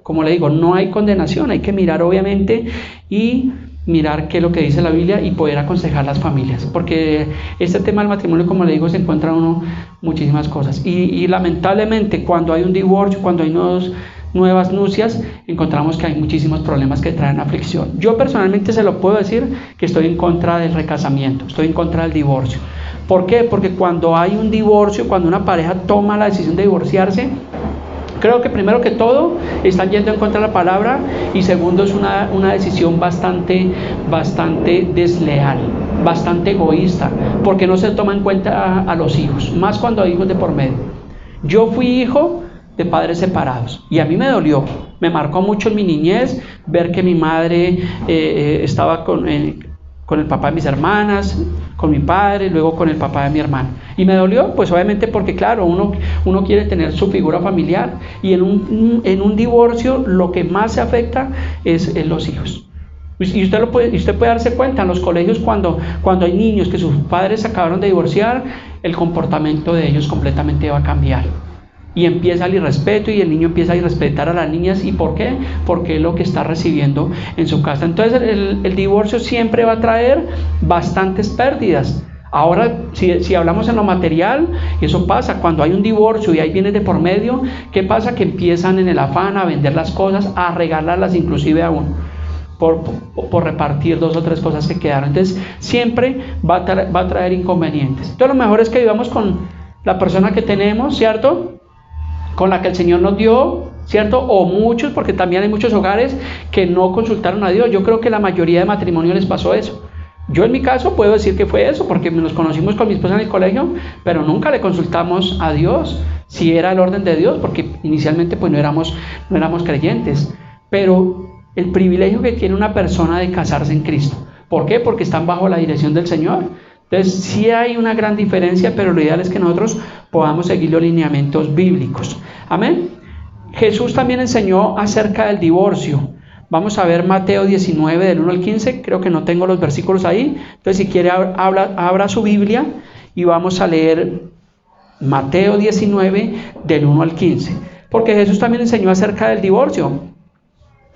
Como le digo, no hay condenación, hay que mirar obviamente y mirar qué es lo que dice la Biblia y poder aconsejar las familias, porque este tema del matrimonio, como le digo, se encuentra uno muchísimas cosas y lamentablemente cuando hay un divorcio, cuando hay nuevas nupcias, encontramos que hay muchísimos problemas que traen aflicción. Yo personalmente se lo puedo decir que estoy en contra del recasamiento, estoy en contra del divorcio. ¿Por qué? Porque cuando hay un divorcio, cuando una pareja toma la decisión de divorciarse, creo que primero que todo están yendo en contra de la palabra y segundo es una decisión bastante desleal, bastante egoísta, porque no se toma en cuenta a los hijos, más cuando hay hijos de por medio. Yo fui hijo de padres separados y a mí me dolió, me marcó mucho en mi niñez ver que mi madre estaba con el papá de mis hermanas, con mi padre, luego con el papá de mi hermano. Y me dolió, pues obviamente porque claro, uno quiere tener su figura familiar y en un divorcio lo que más se afecta es en los hijos. Y usted puede darse cuenta en los colegios cuando hay niños que sus padres acabaron de divorciar, el comportamiento de ellos completamente va a cambiar. Y empieza el irrespeto y el niño empieza a irrespetar a las niñas. ¿Y por qué? Porque es lo que está recibiendo en su casa. Entonces el divorcio siempre va a traer bastantes pérdidas. Ahora, si hablamos en lo material, eso pasa cuando hay un divorcio y hay bienes de por medio. ¿Qué pasa? Que empiezan en el afán a vender las cosas, a regalarlas inclusive a uno, por repartir 2 o 3 cosas que quedaron. Entonces siempre va a traer inconvenientes. Entonces lo mejor es que vivamos con la persona que tenemos, ¿cierto?, con la que el Señor nos dio, ¿cierto? O muchos, porque también hay muchos hogares que no consultaron a Dios. Yo creo que la mayoría de matrimonios les pasó eso. Yo en mi caso puedo decir que fue eso, porque nos conocimos con mi esposa en el colegio, pero nunca le consultamos a Dios si era el orden de Dios, porque inicialmente pues no éramos creyentes. Pero el privilegio que tiene una persona de casarse en Cristo. ¿Por qué? Porque están bajo la dirección del Señor. Entonces sí hay una gran diferencia, pero lo ideal es que nosotros podamos seguir los lineamientos bíblicos. Amén. Jesús también enseñó acerca del divorcio. Vamos a ver Mateo 19 del 1 al 15, creo que no tengo los versículos ahí. Entonces si quiere abra su Biblia y vamos a leer Mateo 19 del 1 al 15. Porque Jesús también enseñó acerca del divorcio.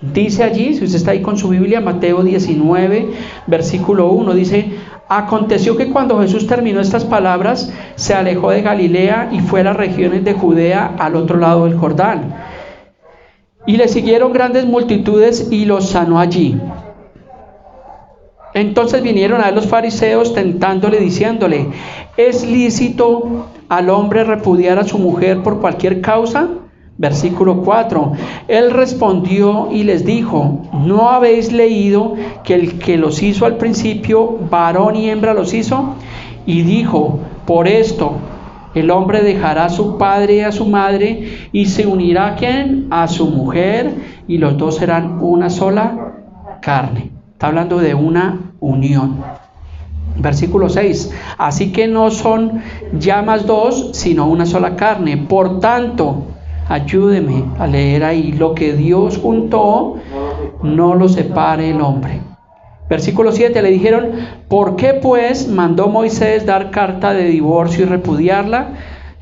Dice allí, si usted está ahí con su Biblia, Mateo 19, versículo 1, dice: aconteció que cuando Jesús terminó estas palabras, se alejó de Galilea y fue a las regiones de Judea al otro lado del Jordán. Y le siguieron grandes multitudes y los sanó allí. Entonces vinieron a él los fariseos tentándole, diciéndole: ¿es lícito al hombre repudiar a su mujer por cualquier causa? Versículo 4. Él respondió y les dijo: ¿no habéis leído que el que los hizo al principio, varón y hembra los hizo? Y dijo: por esto el hombre dejará a su padre y a su madre y se unirá ¿a quién? A su mujer, y los dos serán una sola carne. Está hablando de una unión. Versículo 6. Así que no son ya más dos, sino una sola carne. Por tanto, ayúdeme a leer ahí: lo que Dios juntó, no lo separe el hombre. Versículo 7, le dijeron: ¿por qué pues mandó Moisés dar carta de divorcio y repudiarla?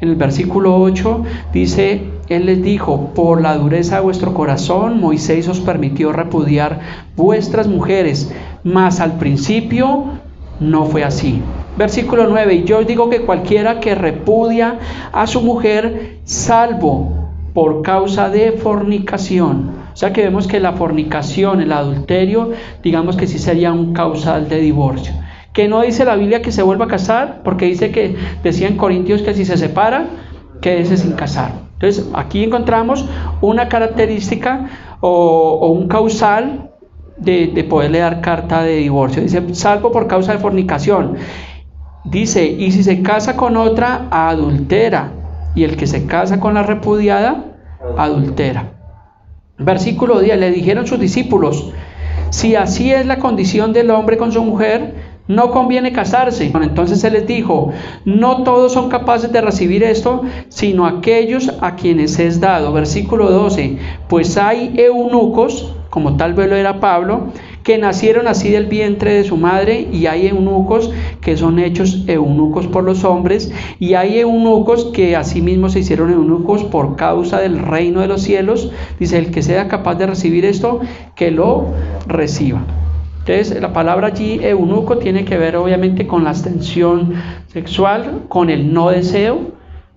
En el versículo 8 dice: él les dijo: por la dureza de vuestro corazón, Moisés os permitió repudiar vuestras mujeres, mas al principio no fue así. Versículo 9, y yo os digo que cualquiera que repudia a su mujer, salvo por causa de fornicación. O sea que vemos que la fornicación, el adulterio, digamos que sí sería un causal de divorcio. Que no dice la Biblia que se vuelva a casar, porque dice que, decía en Corintios que si se separa, quédese sin casar. Entonces aquí encontramos una característica o un causal de poderle dar carta de divorcio. Dice, salvo por causa de fornicación. Dice, y si se casa con otra, adultera. Y el que se casa con la repudiada, adultera. Versículo 10, le dijeron sus discípulos, si así es la condición del hombre con su mujer, no conviene casarse. Entonces él les dijo, no todos son capaces de recibir esto, sino aquellos a quienes es dado. Versículo 12, pues hay eunucos, como tal vez lo era Pablo, que nacieron así del vientre de su madre, y hay eunucos que son hechos eunucos por los hombres, y hay eunucos que asimismo se hicieron eunucos por causa del reino de los cielos. Dice, el que sea capaz de recibir esto, que lo reciba. Entonces la palabra allí eunuco tiene que ver obviamente con la abstención sexual, con el no deseo.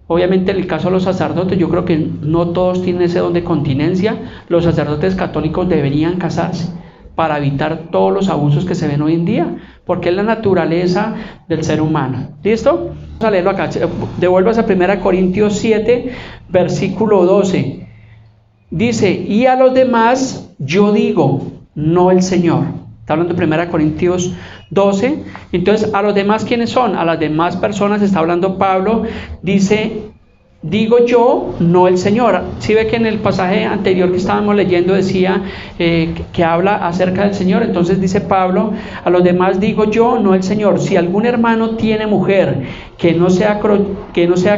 Obviamente en el caso de los sacerdotes, yo creo que no todos tienen ese don de continencia. Los sacerdotes católicos deberían casarse para evitar todos los abusos que se ven hoy en día, porque es la naturaleza del ser humano. ¿Listo? Vamos a leerlo acá. Devuelvas a 1 Corintios 7, versículo 12. Dice, y a los demás yo digo, no el Señor. Está hablando de 1 Corintios 12. Entonces, ¿a los demás quiénes son? A las demás personas está hablando Pablo. Dice, digo yo, no el Señor. Si ve que en el pasaje anterior que estábamos leyendo decía que habla acerca del Señor. Entonces dice Pablo, a los demás digo yo, no el Señor. Si algún hermano tiene mujer que no sea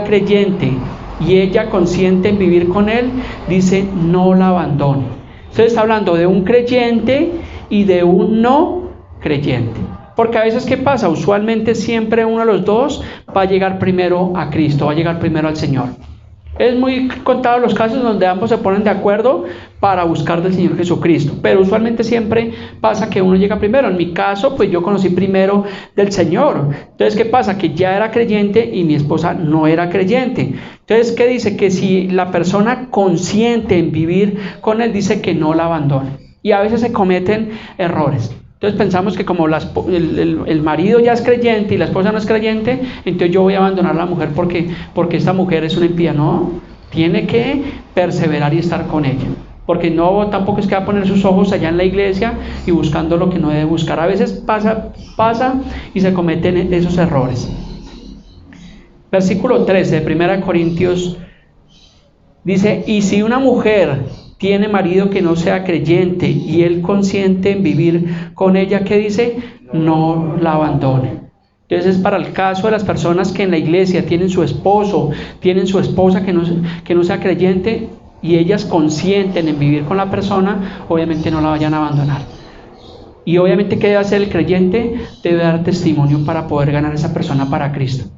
creyente y ella consiente en vivir con él, dice, no la abandone. Entonces está hablando de un creyente y de un no creyente. Porque a veces, ¿qué pasa? Usualmente siempre uno de los dos va a llegar primero a Cristo, va a llegar primero al Señor. Es muy contado los casos donde ambos se ponen de acuerdo para buscar del Señor Jesucristo, pero usualmente siempre pasa que uno llega primero. En mi caso, pues yo conocí primero del Señor. Entonces, ¿qué pasa? Que ya era creyente y mi esposa no era creyente. Entonces, ¿qué dice? Que si la persona consiente en vivir con él, dice que no la abandone. Y a veces se cometen errores. Entonces pensamos que como el marido ya es creyente y la esposa no es creyente, entonces yo voy a abandonar a la mujer porque esta mujer es una impía. No, tiene que perseverar y estar con ella. Porque no, tampoco es que va a poner sus ojos allá en la iglesia y buscando lo que no debe buscar. A veces pasa y se cometen esos errores. Versículo 13 de 1 Corintios dice, y si una mujer tiene marido que no sea creyente y él consiente en vivir con ella, ¿qué dice? No la abandone. Entonces es para el caso de las personas que en la iglesia tienen su esposo, tienen su esposa que no sea creyente y ellas consienten en vivir con la persona, obviamente no la vayan a abandonar. Y obviamente, ¿qué debe hacer el creyente? Debe dar testimonio para poder ganar a esa persona para Cristo.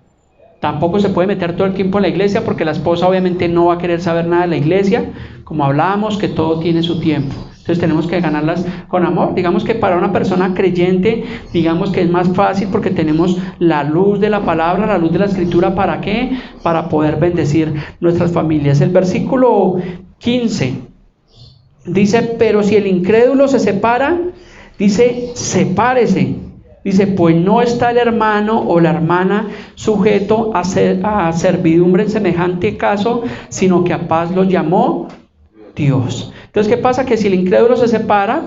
Tampoco se puede meter todo el tiempo en la iglesia porque la esposa obviamente no va a querer saber nada de la iglesia, como hablábamos, que todo tiene su tiempo. Entonces tenemos que ganarlas con amor. Digamos que para una persona creyente, digamos que es más fácil porque tenemos la luz de la palabra, la luz de la escritura. ¿Para qué? Para poder bendecir nuestras familias. El versículo 15 dice, pero si el incrédulo se separa, dice, sepárese. Dice, pues no está el hermano o la hermana sujeto a servidumbre en semejante caso, sino que a paz los llamó Dios. Entonces, ¿qué pasa? Que si el incrédulo se separa,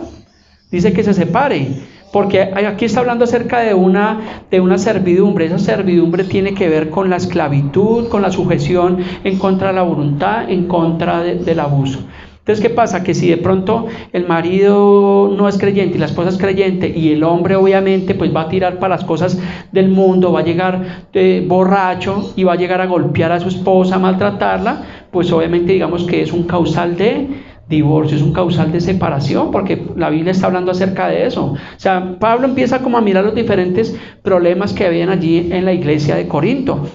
dice que se separe, porque aquí está hablando acerca de una servidumbre. Esa servidumbre tiene que ver con la esclavitud, con la sujeción en contra de la voluntad, en contra del abuso. Entonces, ¿qué pasa? Que si de pronto el marido no es creyente y la esposa es creyente y el hombre obviamente pues va a tirar para las cosas del mundo, va a llegar borracho y va a llegar a golpear a su esposa, a maltratarla, pues obviamente digamos que es un causal de divorcio, es un causal de separación, porque la Biblia está hablando acerca de eso. O sea, Pablo empieza como a mirar los diferentes problemas que habían allí en la iglesia de Corinto.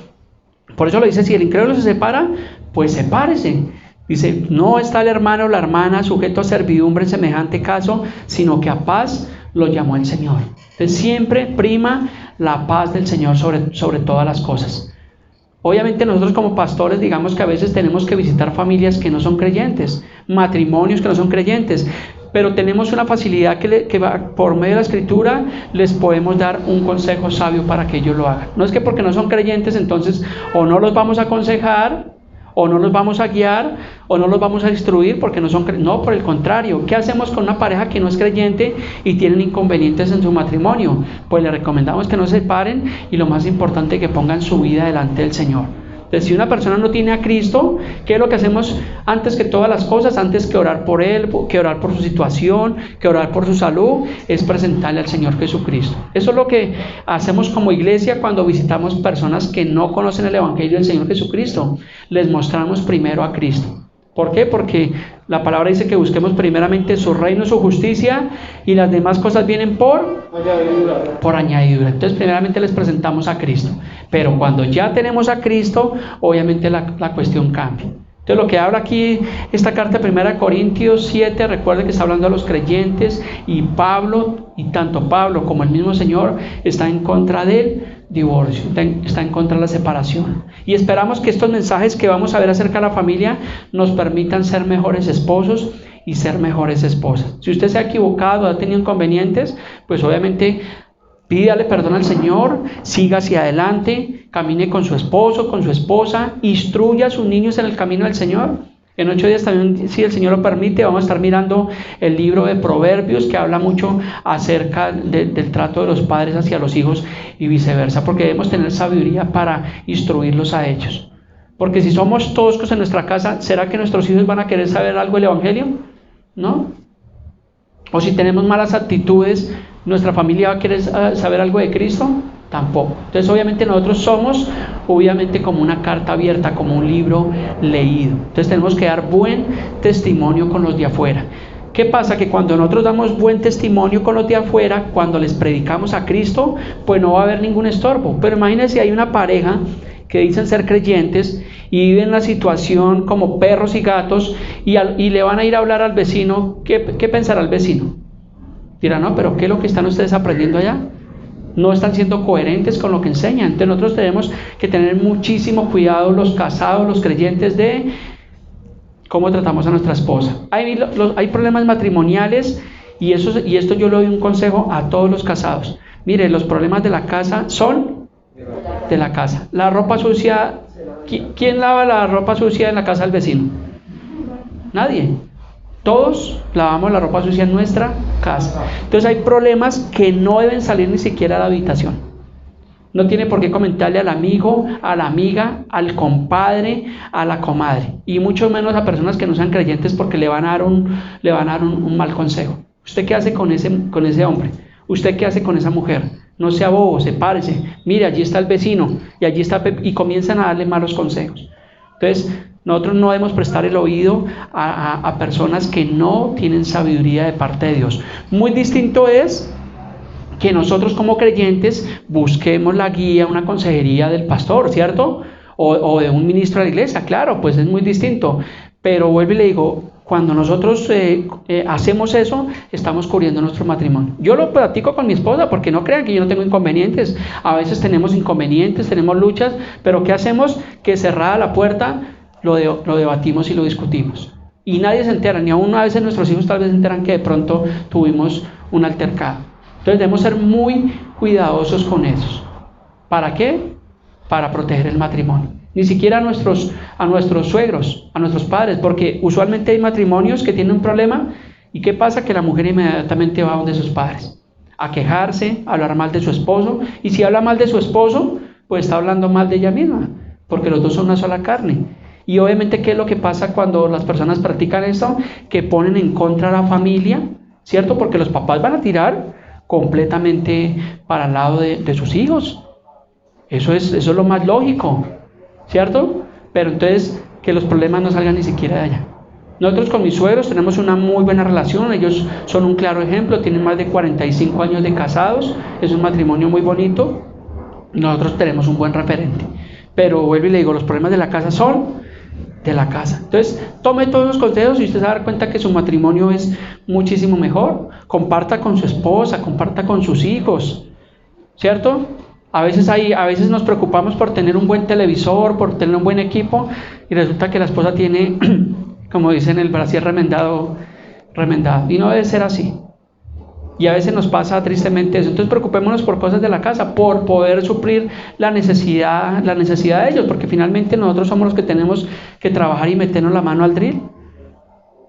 Por eso le dice, si el incrédulo se separa, pues sepárese. Dice, no está el hermano o la hermana sujeto a servidumbre en semejante caso, sino que a paz lo llamó el Señor. Entonces siempre prima la paz del Señor sobre todas las cosas. Obviamente nosotros como pastores, digamos que a veces tenemos que visitar familias que no son creyentes, matrimonios que no son creyentes, pero tenemos una facilidad que va, por medio de la Escritura les podemos dar un consejo sabio para que ellos lo hagan. No es que porque no son creyentes entonces o no los vamos a aconsejar, o no los vamos a guiar, o no los vamos a instruir porque no son creyentes. No, por el contrario. ¿Qué hacemos con una pareja que no es creyente y tienen inconvenientes en su matrimonio? Pues le recomendamos que no se separen y lo más importante, que pongan su vida delante del Señor. Entonces, si una persona no tiene a Cristo, ¿qué es lo que hacemos antes que todas las cosas? Antes que orar por él, que orar por su situación, que orar por su salud, es presentarle al Señor Jesucristo. Eso es lo que hacemos como iglesia cuando visitamos personas que no conocen el Evangelio del Señor Jesucristo. Les mostramos primero a Cristo. ¿Por qué? Porque la palabra dice que busquemos primeramente su reino, su justicia, y las demás cosas vienen por añadidura. Entonces primeramente les presentamos a Cristo. Pero cuando ya tenemos a Cristo, obviamente la cuestión cambia. Entonces lo que habla aquí esta carta de 1 Corintios 7, recuerde que está hablando a los creyentes, y Pablo, y tanto Pablo como el mismo Señor, está en contra del divorcio, está en contra de la separación. Y esperamos que estos mensajes que vamos a ver acerca de la familia nos permitan ser mejores esposos y ser mejores esposas. Si usted se ha equivocado, ha tenido inconvenientes, pues obviamente pídale perdón al Señor, siga hacia adelante, camine con su esposo, con su esposa, instruya a sus niños en el camino del Señor. En 8 días también, si el Señor lo permite, vamos a estar mirando el libro de Proverbios, que habla mucho acerca del trato de los padres hacia los hijos y viceversa, porque debemos tener sabiduría para instruirlos a ellos. Porque si somos toscos en nuestra casa, ¿será que nuestros hijos van a querer saber algo del Evangelio? ¿No? O si tenemos malas actitudes, ¿nuestra familia va a querer saber algo de Cristo? Tampoco. Entonces obviamente nosotros somos como una carta abierta, como un libro leído. Entonces tenemos que dar buen testimonio con los de afuera. ¿Qué pasa? Que cuando nosotros damos buen testimonio con los de afuera, cuando les predicamos a Cristo, pues no va a haber ningún estorbo. Pero imagínense, hay una pareja que dicen ser creyentes y viven la situación como perros y gatos, y le van a ir a hablar al vecino. ¿Qué pensará el vecino? Dirá, no, pero ¿qué es lo que están ustedes aprendiendo allá? No están siendo coherentes con lo que enseñan. Entonces nosotros tenemos que tener muchísimo cuidado, los casados, los creyentes, de cómo tratamos a nuestra esposa. Hay problemas matrimoniales, y esto yo le doy un consejo a todos los casados. Mire, los problemas de la casa son de la casa. La ropa sucia, ¿quién lava la ropa sucia en la casa del vecino? Nadie. Todos lavamos la ropa sucia en nuestra casa. Entonces hay problemas que no deben salir ni siquiera a la habitación. No tiene por qué comentarle al amigo, a la amiga, al compadre, a la comadre, y mucho menos a personas que no sean creyentes, porque le van a dar un mal consejo. ¿Usted qué hace con ese hombre? ¿Usted qué hace con esa mujer? No sea bobo, sepárese. Mire, allí está el vecino, y allí está y comienzan a darle malos consejos. Entonces nosotros no debemos prestar el oído a personas que no tienen sabiduría de parte de Dios. Muy distinto es que nosotros como creyentes busquemos la guía, una consejería del pastor, ¿cierto? O de un ministro de la iglesia, claro, pues es muy distinto. Pero vuelvo y le digo, cuando nosotros hacemos eso, estamos cubriendo nuestro matrimonio. Yo lo platico con mi esposa, porque no crean que yo no tengo inconvenientes. A veces tenemos inconvenientes, tenemos luchas, pero ¿qué hacemos? Que cerrada la puerta, lo debatimos y lo discutimos. Y nadie se entera, ni aún a veces nuestros hijos tal vez se enteran que de pronto tuvimos un altercado. Entonces debemos ser muy cuidadosos con eso. ¿Para qué? Para proteger el matrimonio. Ni siquiera a nuestros suegros, a nuestros padres, porque usualmente hay matrimonios que tienen un problema, y ¿qué pasa? Que la mujer inmediatamente va donde sus padres a quejarse, a hablar mal de su esposo, y si habla mal de su esposo, pues está hablando mal de ella misma, porque los dos son una sola carne. Y obviamente, ¿qué es lo que pasa cuando las personas practican esto? Que ponen en contra a la familia, ¿cierto? Porque los papás van a tirar completamente para el lado de sus hijos. Eso es lo más lógico, ¿cierto? Pero entonces, que los problemas no salgan ni siquiera de allá. Nosotros con mis suegros tenemos una muy buena relación. Ellos son un claro ejemplo, tienen más de 45 años de casados, es un matrimonio muy bonito. Nosotros tenemos un buen referente. Pero vuelvo y le digo, los problemas de la casa son de la casa. Entonces, tome todos los consejos y usted se va a dar cuenta que su matrimonio es muchísimo mejor. Comparta con su esposa, comparta con sus hijos, ¿cierto? A veces nos preocupamos por tener un buen televisor, por tener un buen equipo, y resulta que la esposa tiene, como dicen, el brasier remendado, y no debe ser así. Y a veces nos pasa tristemente eso. Entonces preocupémonos por cosas de la casa, por poder suplir la necesidad de ellos, porque finalmente nosotros somos los que tenemos que trabajar y meternos la mano al drill,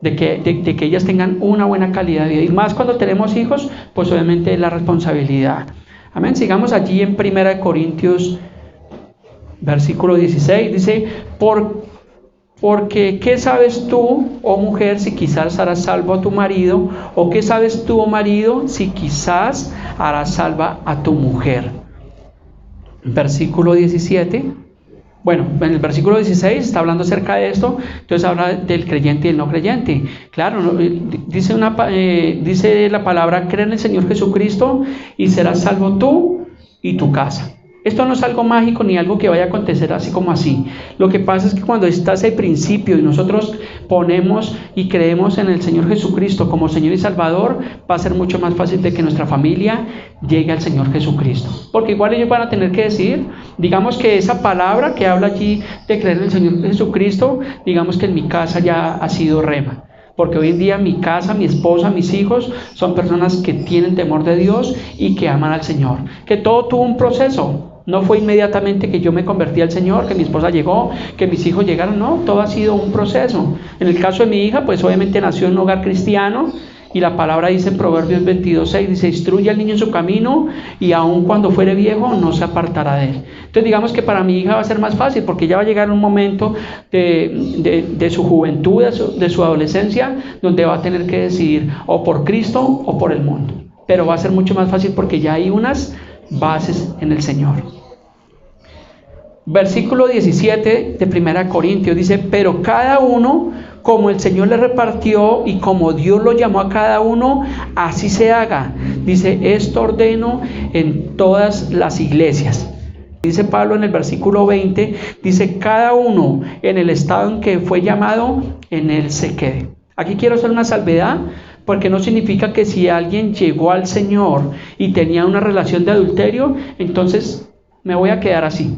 de que ellas tengan una buena calidad de vida. Y más cuando tenemos hijos, pues obviamente es la responsabilidad. Amén. Sigamos allí en 1 Corintios, versículo 16, dice, porque ¿qué sabes tú, oh mujer, si quizás harás salvo a tu marido? ¿O qué sabes tú, oh marido, si quizás harás salva a tu mujer? Versículo 17. Bueno, en el versículo 16 está hablando acerca de esto, entonces habla del creyente y el no creyente. Claro, dice la palabra, cree en el Señor Jesucristo y serás salvo tú y tu casa. Esto no es algo mágico ni algo que vaya a acontecer así como así. Lo que pasa es que cuando está ese principio y nosotros ponemos y creemos en el Señor Jesucristo como Señor y Salvador, va a ser mucho más fácil de que nuestra familia llegue al Señor Jesucristo. Porque igual ellos van a tener que decir, digamos que esa palabra que habla allí de creer en el Señor Jesucristo, digamos que en mi casa ya ha sido rema. Porque hoy en día mi casa, mi esposa, mis hijos son personas que tienen temor de Dios y que aman al Señor. Que todo tuvo un proceso. No fue inmediatamente que yo me convertí al Señor, que mi esposa llegó, que mis hijos llegaron. No, todo ha sido un proceso. En el caso de mi hija, pues obviamente nació en un hogar cristiano. Y la palabra dice en Proverbios 22:6, dice, instruye al niño en su camino y aun cuando fuere viejo no se apartará de él. Entonces digamos que para mi hija va a ser más fácil porque ya va a llegar un momento de su juventud, de su adolescencia, donde va a tener que decidir o por Cristo o por el mundo. Pero va a ser mucho más fácil porque ya hay unas bases en el Señor. Versículo 17 de 1 Corintios dice, pero cada uno como el Señor le repartió y como Dios lo llamó a cada uno, así se haga. Dice, esto ordeno en todas las iglesias. Dice Pablo en el versículo 20, dice, cada uno en el estado en que fue llamado, en él se quede. Aquí quiero hacer una salvedad, porque no significa que si alguien llegó al Señor y tenía una relación de adulterio, entonces me voy a quedar así.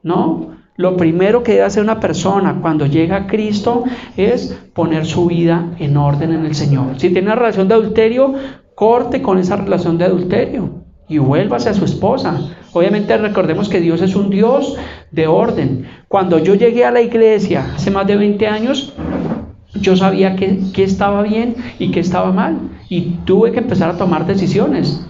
No, lo primero que debe hacer una persona cuando llega a Cristo es poner su vida en orden en el Señor. Si tiene una relación de adulterio, corte con esa relación de adulterio y vuélvase a su esposa. Obviamente recordemos que Dios es un Dios de orden. Cuando yo llegué a la iglesia hace más de 20 años, yo sabía qué estaba bien y qué estaba mal. Y tuve que empezar a tomar decisiones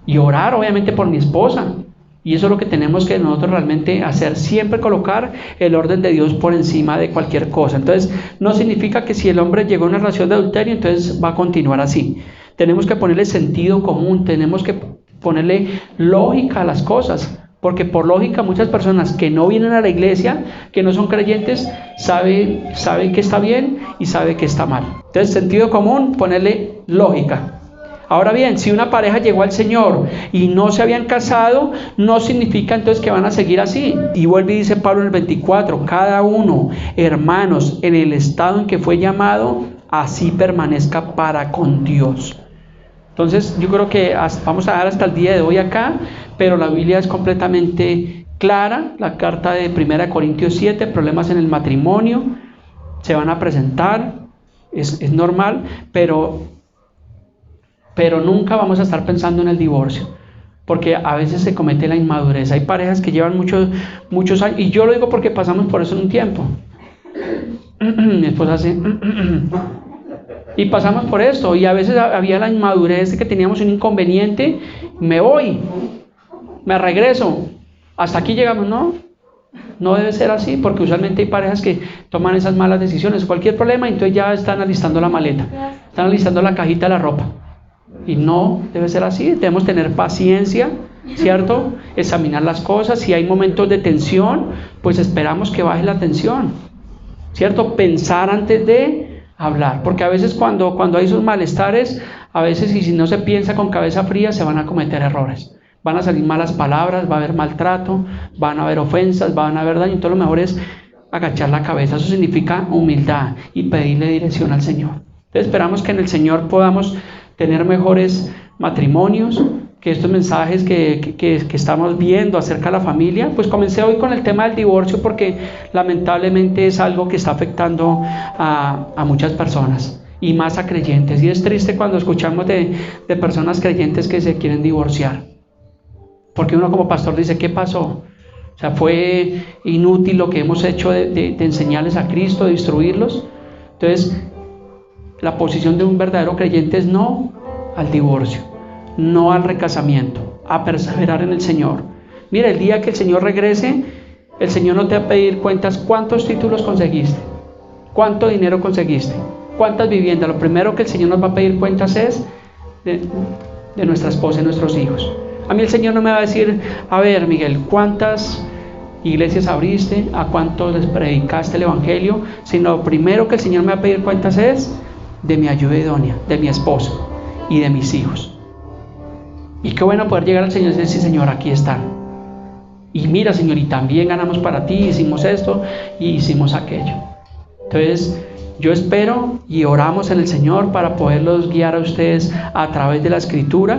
y orar obviamente por mi esposa. Y eso es lo que tenemos que nosotros realmente hacer, siempre colocar el orden de Dios por encima de cualquier cosa. Entonces, no significa que si el hombre llegó a una relación de adulterio, entonces va a continuar así. Tenemos que ponerle sentido común, tenemos que ponerle lógica a las cosas, porque por lógica muchas personas que no vienen a la iglesia, que no son creyentes, saben que está bien y saben que está mal. Entonces, sentido común, ponerle lógica. Ahora bien, si una pareja llegó al Señor y no se habían casado, no significa entonces que van a seguir así. Y vuelve y dice Pablo en el 24, cada uno, hermanos, en el estado en que fue llamado, así permanezca para con Dios. Entonces yo creo que vamos a dar hasta el día de hoy acá, pero la Biblia es completamente clara. La carta de 1 Corintios 7, problemas en el matrimonio, se van a presentar, es normal, pero nunca vamos a estar pensando en el divorcio, porque a veces se comete la inmadurez. Hay parejas que llevan muchos años, y yo lo digo porque pasamos por eso en un tiempo. Mi esposa hace y pasamos por esto, y a veces había la inmadurez de que teníamos un inconveniente, me voy, me regreso, hasta aquí llegamos. No debe ser así, porque usualmente hay parejas que toman esas malas decisiones, cualquier problema, entonces ya están alistando la maleta, están alistando la cajita de la ropa. Y no debe ser así, debemos tener paciencia, ¿cierto? Examinar las cosas. Si hay momentos de tensión, pues esperamos que baje la tensión, ¿cierto? Pensar antes de hablar, porque a veces cuando hay esos malestares, a veces y si no se piensa con cabeza fría, se van a cometer errores. Van a salir malas palabras, va a haber maltrato, van a haber ofensas, van a haber daño. Entonces lo mejor es agachar la cabeza. Eso significa humildad y pedirle dirección al Señor. Entonces esperamos que en el Señor podamos tener mejores matrimonios, que estos mensajes que estamos viendo acerca de la familia, pues comencé hoy con el tema del divorcio porque lamentablemente es algo que está afectando a muchas personas y más a creyentes, y es triste cuando escuchamos de personas creyentes que se quieren divorciar, porque uno como pastor dice, ¿qué pasó? O sea, fue inútil lo que hemos hecho de enseñarles a Cristo, de instruirlos. Entonces la posición de un verdadero creyente es no al divorcio, no al recasamiento, a perseverar en el Señor. Mira, el día que el Señor regrese, el Señor no te va a pedir cuentas cuántos títulos conseguiste, cuánto dinero conseguiste, cuántas viviendas. Lo primero que el Señor nos va a pedir cuentas es de nuestra esposa y nuestros hijos. A mí el Señor no me va a decir, a ver, Miguel, ¿cuántas iglesias abriste? ¿A cuántos les predicaste el Evangelio? Sino lo primero que el Señor me va a pedir cuentas es de mi ayuda idónea, de mi esposa y de mis hijos. Y qué bueno poder llegar al Señor y decir, sí, Señor, aquí están. Y mira, Señor, y también ganamos para ti, hicimos esto y hicimos aquello. Entonces, yo espero y oramos en el Señor para poderlos guiar a ustedes a través de la Escritura,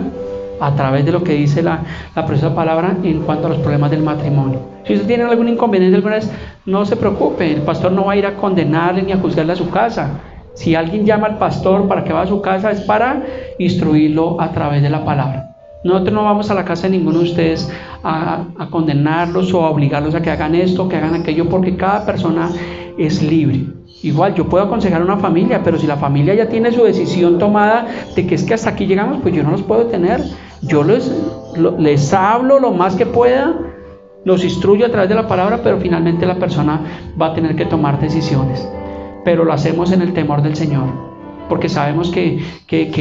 a través de lo que dice la preciosa palabra en cuanto a los problemas del matrimonio. Si usted tiene algún inconveniente alguna vez, no se preocupe, el pastor no va a ir a condenarle ni a juzgarle a su casa. Si alguien llama al pastor para que vaya a su casa, es para instruirlo a través de la palabra. Nosotros no vamos a la casa de ninguno de ustedes a condenarlos o a obligarlos a que hagan esto, que hagan aquello, porque cada persona es libre. Igual yo puedo aconsejar a una familia, pero si la familia ya tiene su decisión tomada de que es que hasta aquí llegamos, pues yo no los puedo detener. Yo les hablo lo más que pueda, los instruyo a través de la palabra, pero finalmente la persona va a tener que tomar decisiones. Pero lo hacemos en el temor del Señor, porque sabemos que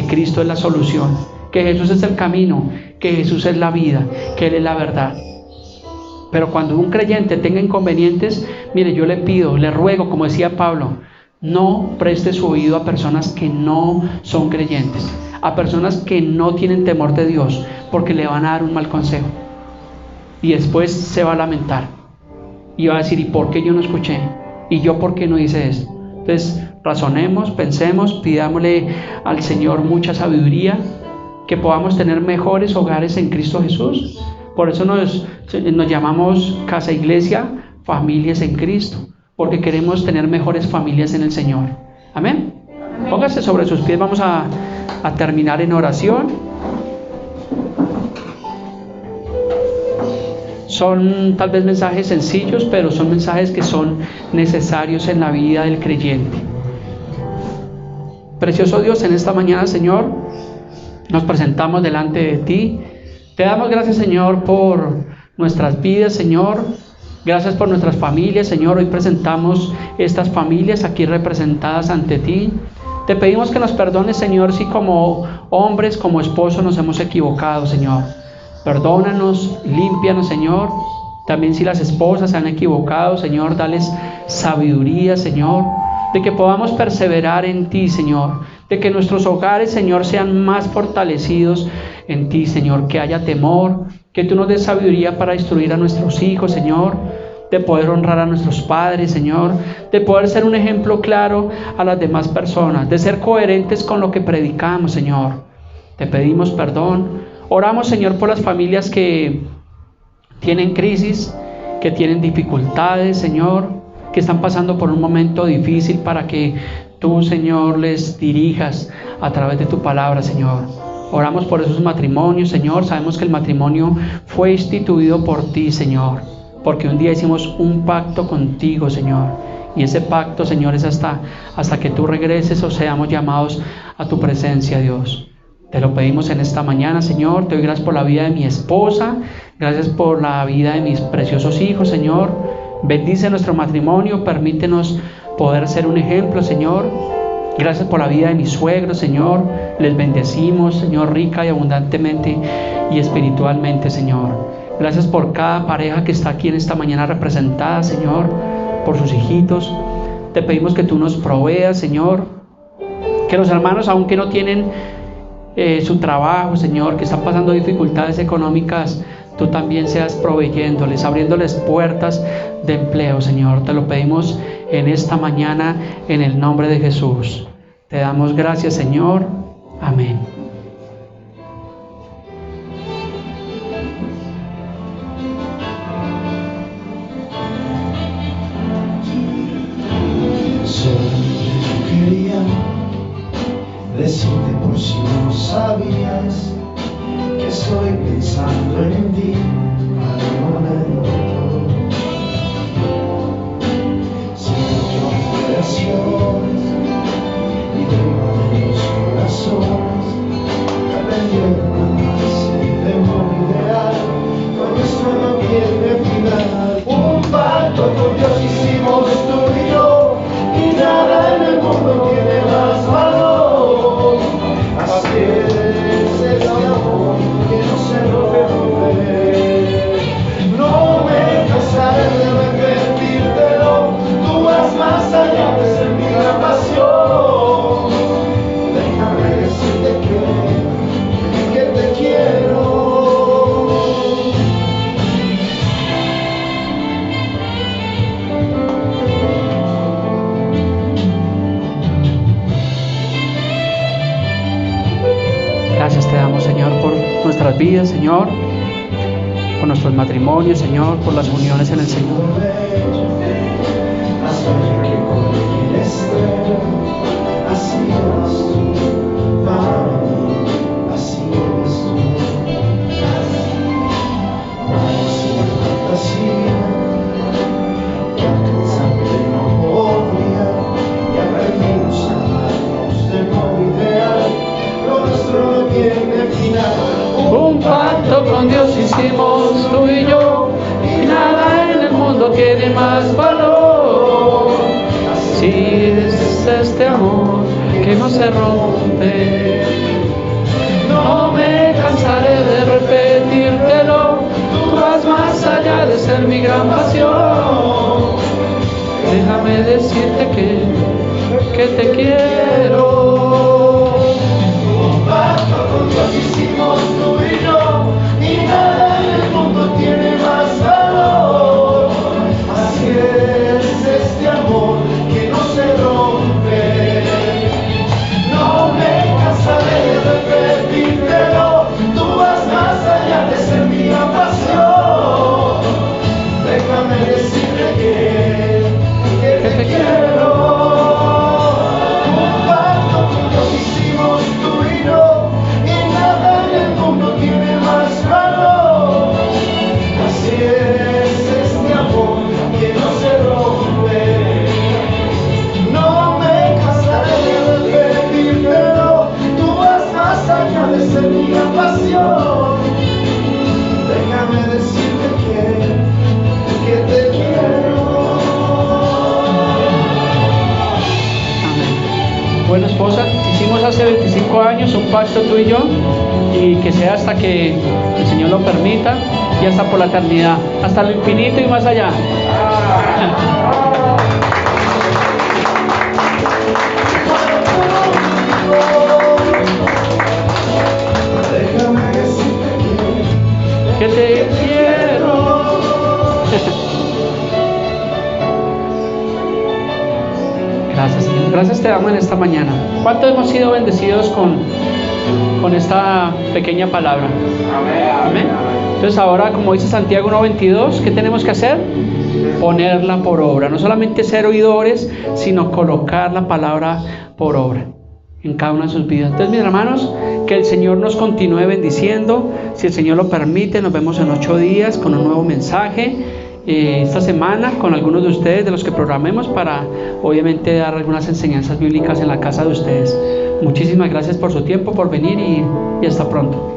Cristo es la solución, que Jesús es el camino, que Jesús es la vida, que Él es la verdad. Pero cuando un creyente tenga inconvenientes, mire, yo le pido, le ruego, como decía Pablo, no preste su oído a personas que no son creyentes, a personas que no tienen temor de Dios, porque le van a dar un mal consejo. Y después se va a lamentar y va a decir, ¿y por qué yo no escuché? ¿Y yo por qué no hice esto? Entonces, razonemos, pensemos, pidámosle al Señor mucha sabiduría, que podamos tener mejores hogares en Cristo Jesús. Por eso nos llamamos Casa Iglesia, Familias en Cristo, porque queremos tener mejores familias en el Señor. Amén. Póngase sobre sus pies, vamos a terminar en oración. Son tal vez mensajes sencillos, pero son mensajes que son necesarios en la vida del creyente. Precioso Dios, en esta mañana, Señor, nos presentamos delante de ti. Te damos gracias, Señor, por nuestras vidas, Señor. Gracias por nuestras familias, Señor. Hoy presentamos estas familias aquí representadas ante ti. Te pedimos que nos perdones, Señor, si como hombres, como esposos nos hemos equivocado, Señor. Perdónanos, límpianos, Señor. También si las esposas se han equivocado, Señor, dales sabiduría, Señor, de que podamos perseverar en ti, Señor, de que nuestros hogares, Señor, sean más fortalecidos en ti, Señor, que haya temor, que tú nos des sabiduría para instruir a nuestros hijos, Señor, de poder honrar a nuestros padres, Señor, de poder ser un ejemplo claro a las demás personas, de ser coherentes con lo que predicamos, Señor. Te pedimos perdón. Oramos, Señor, por las familias que tienen crisis, que tienen dificultades, Señor, que están pasando por un momento difícil, para que tú, Señor, les dirijas a través de tu palabra, Señor. Oramos por esos matrimonios, Señor. Sabemos que el matrimonio fue instituido por ti, Señor, porque un día hicimos un pacto contigo, Señor. Y ese pacto, Señor, es hasta que tú regreses o seamos llamados a tu presencia, Dios. Te lo pedimos en esta mañana, Señor. Te doy gracias por la vida de mi esposa. Gracias por la vida de mis preciosos hijos, Señor. Bendice nuestro matrimonio. Permítenos poder ser un ejemplo, Señor. Gracias por la vida de mis suegros, Señor. Les bendecimos, Señor, rica y abundantemente y espiritualmente, Señor. Gracias por cada pareja que está aquí en esta mañana representada, Señor, por sus hijitos. Te pedimos que tú nos proveas, Señor. Que los hermanos, aunque no tienen su trabajo, Señor, que están pasando dificultades económicas, tú también seas proveyéndoles, abriéndoles puertas de empleo, Señor. Te lo pedimos en esta mañana en el nombre de Jesús. Te damos gracias, Señor. Amén. Solo quería decirte por si no sabías que estoy pensando en ti al momento. Siento tu corazón y dentro de los corazones aprendieron a amarse de modo ideal. Con nuestro no tiene final. Un pacto con Dios hicimos tú y yo, y nada en el mundo tiene más valor. Así es el amor que no se rompe. No me cansaré de repetírtelo, tú vas más allá de ser mi gran pasión. Déjame decirte que te quiero. Gracias te damos, Señor, por nuestras vidas, Señor, por nuestros matrimonios, Señor, por las uniones en el Señor. Así eres tú, para mí, así eres tú. Vamos sin fantasía, que alcanzarte no podría, y aprendimos a amarnos de modo ideal. Lo nuestro no tiene final. Un pacto con Dios hicimos tú y yo, y nada en el mundo tiene más valor. Así es este amor que no se rompe. No me cansaré de repetírtelo, tú vas más allá de ser mi gran pasión. Déjame decirte que te quiero. Un pacto con Dios hicimos tú y yo, y nada en el mundo tiene más valor. Así es este amor que no se rompe. No me cansaré de repetírtelo, tú vas más allá de ser mi gran pasión. Déjame decirte que te quiero. Un pacto con Dios hicimos tú y yo, y nada en el mundo tiene más valor. Así es este amor que no se rompe. No me cansaré de repetírtelo, tú vas más allá de ser mi gran pasión. Déjame decirte que te quiero. Amén. Bueno, esposa, hicimos hace 25 años un pacto tú y yo, y que sea hasta que el Señor lo permita, y hasta por la eternidad, hasta lo infinito y más allá. Déjame decirte Que te quiero. Gracias, Señor. Gracias te damos en esta mañana. ¿Cuántos hemos sido bendecidos con esta pequeña palabra? Amén. Entonces ahora, como dice Santiago 1:22, ¿qué tenemos que hacer? Ponerla por obra. No solamente ser oidores, sino colocar la palabra por obra en cada una de sus vidas. Entonces, mis hermanos, que el Señor nos continúe bendiciendo. Si el Señor lo permite, nos vemos en 8 días con un nuevo mensaje. Esta semana con algunos de ustedes, de los que programemos, para obviamente dar algunas enseñanzas bíblicas en la casa de ustedes. Muchísimas gracias por su tiempo, por venir, y hasta pronto.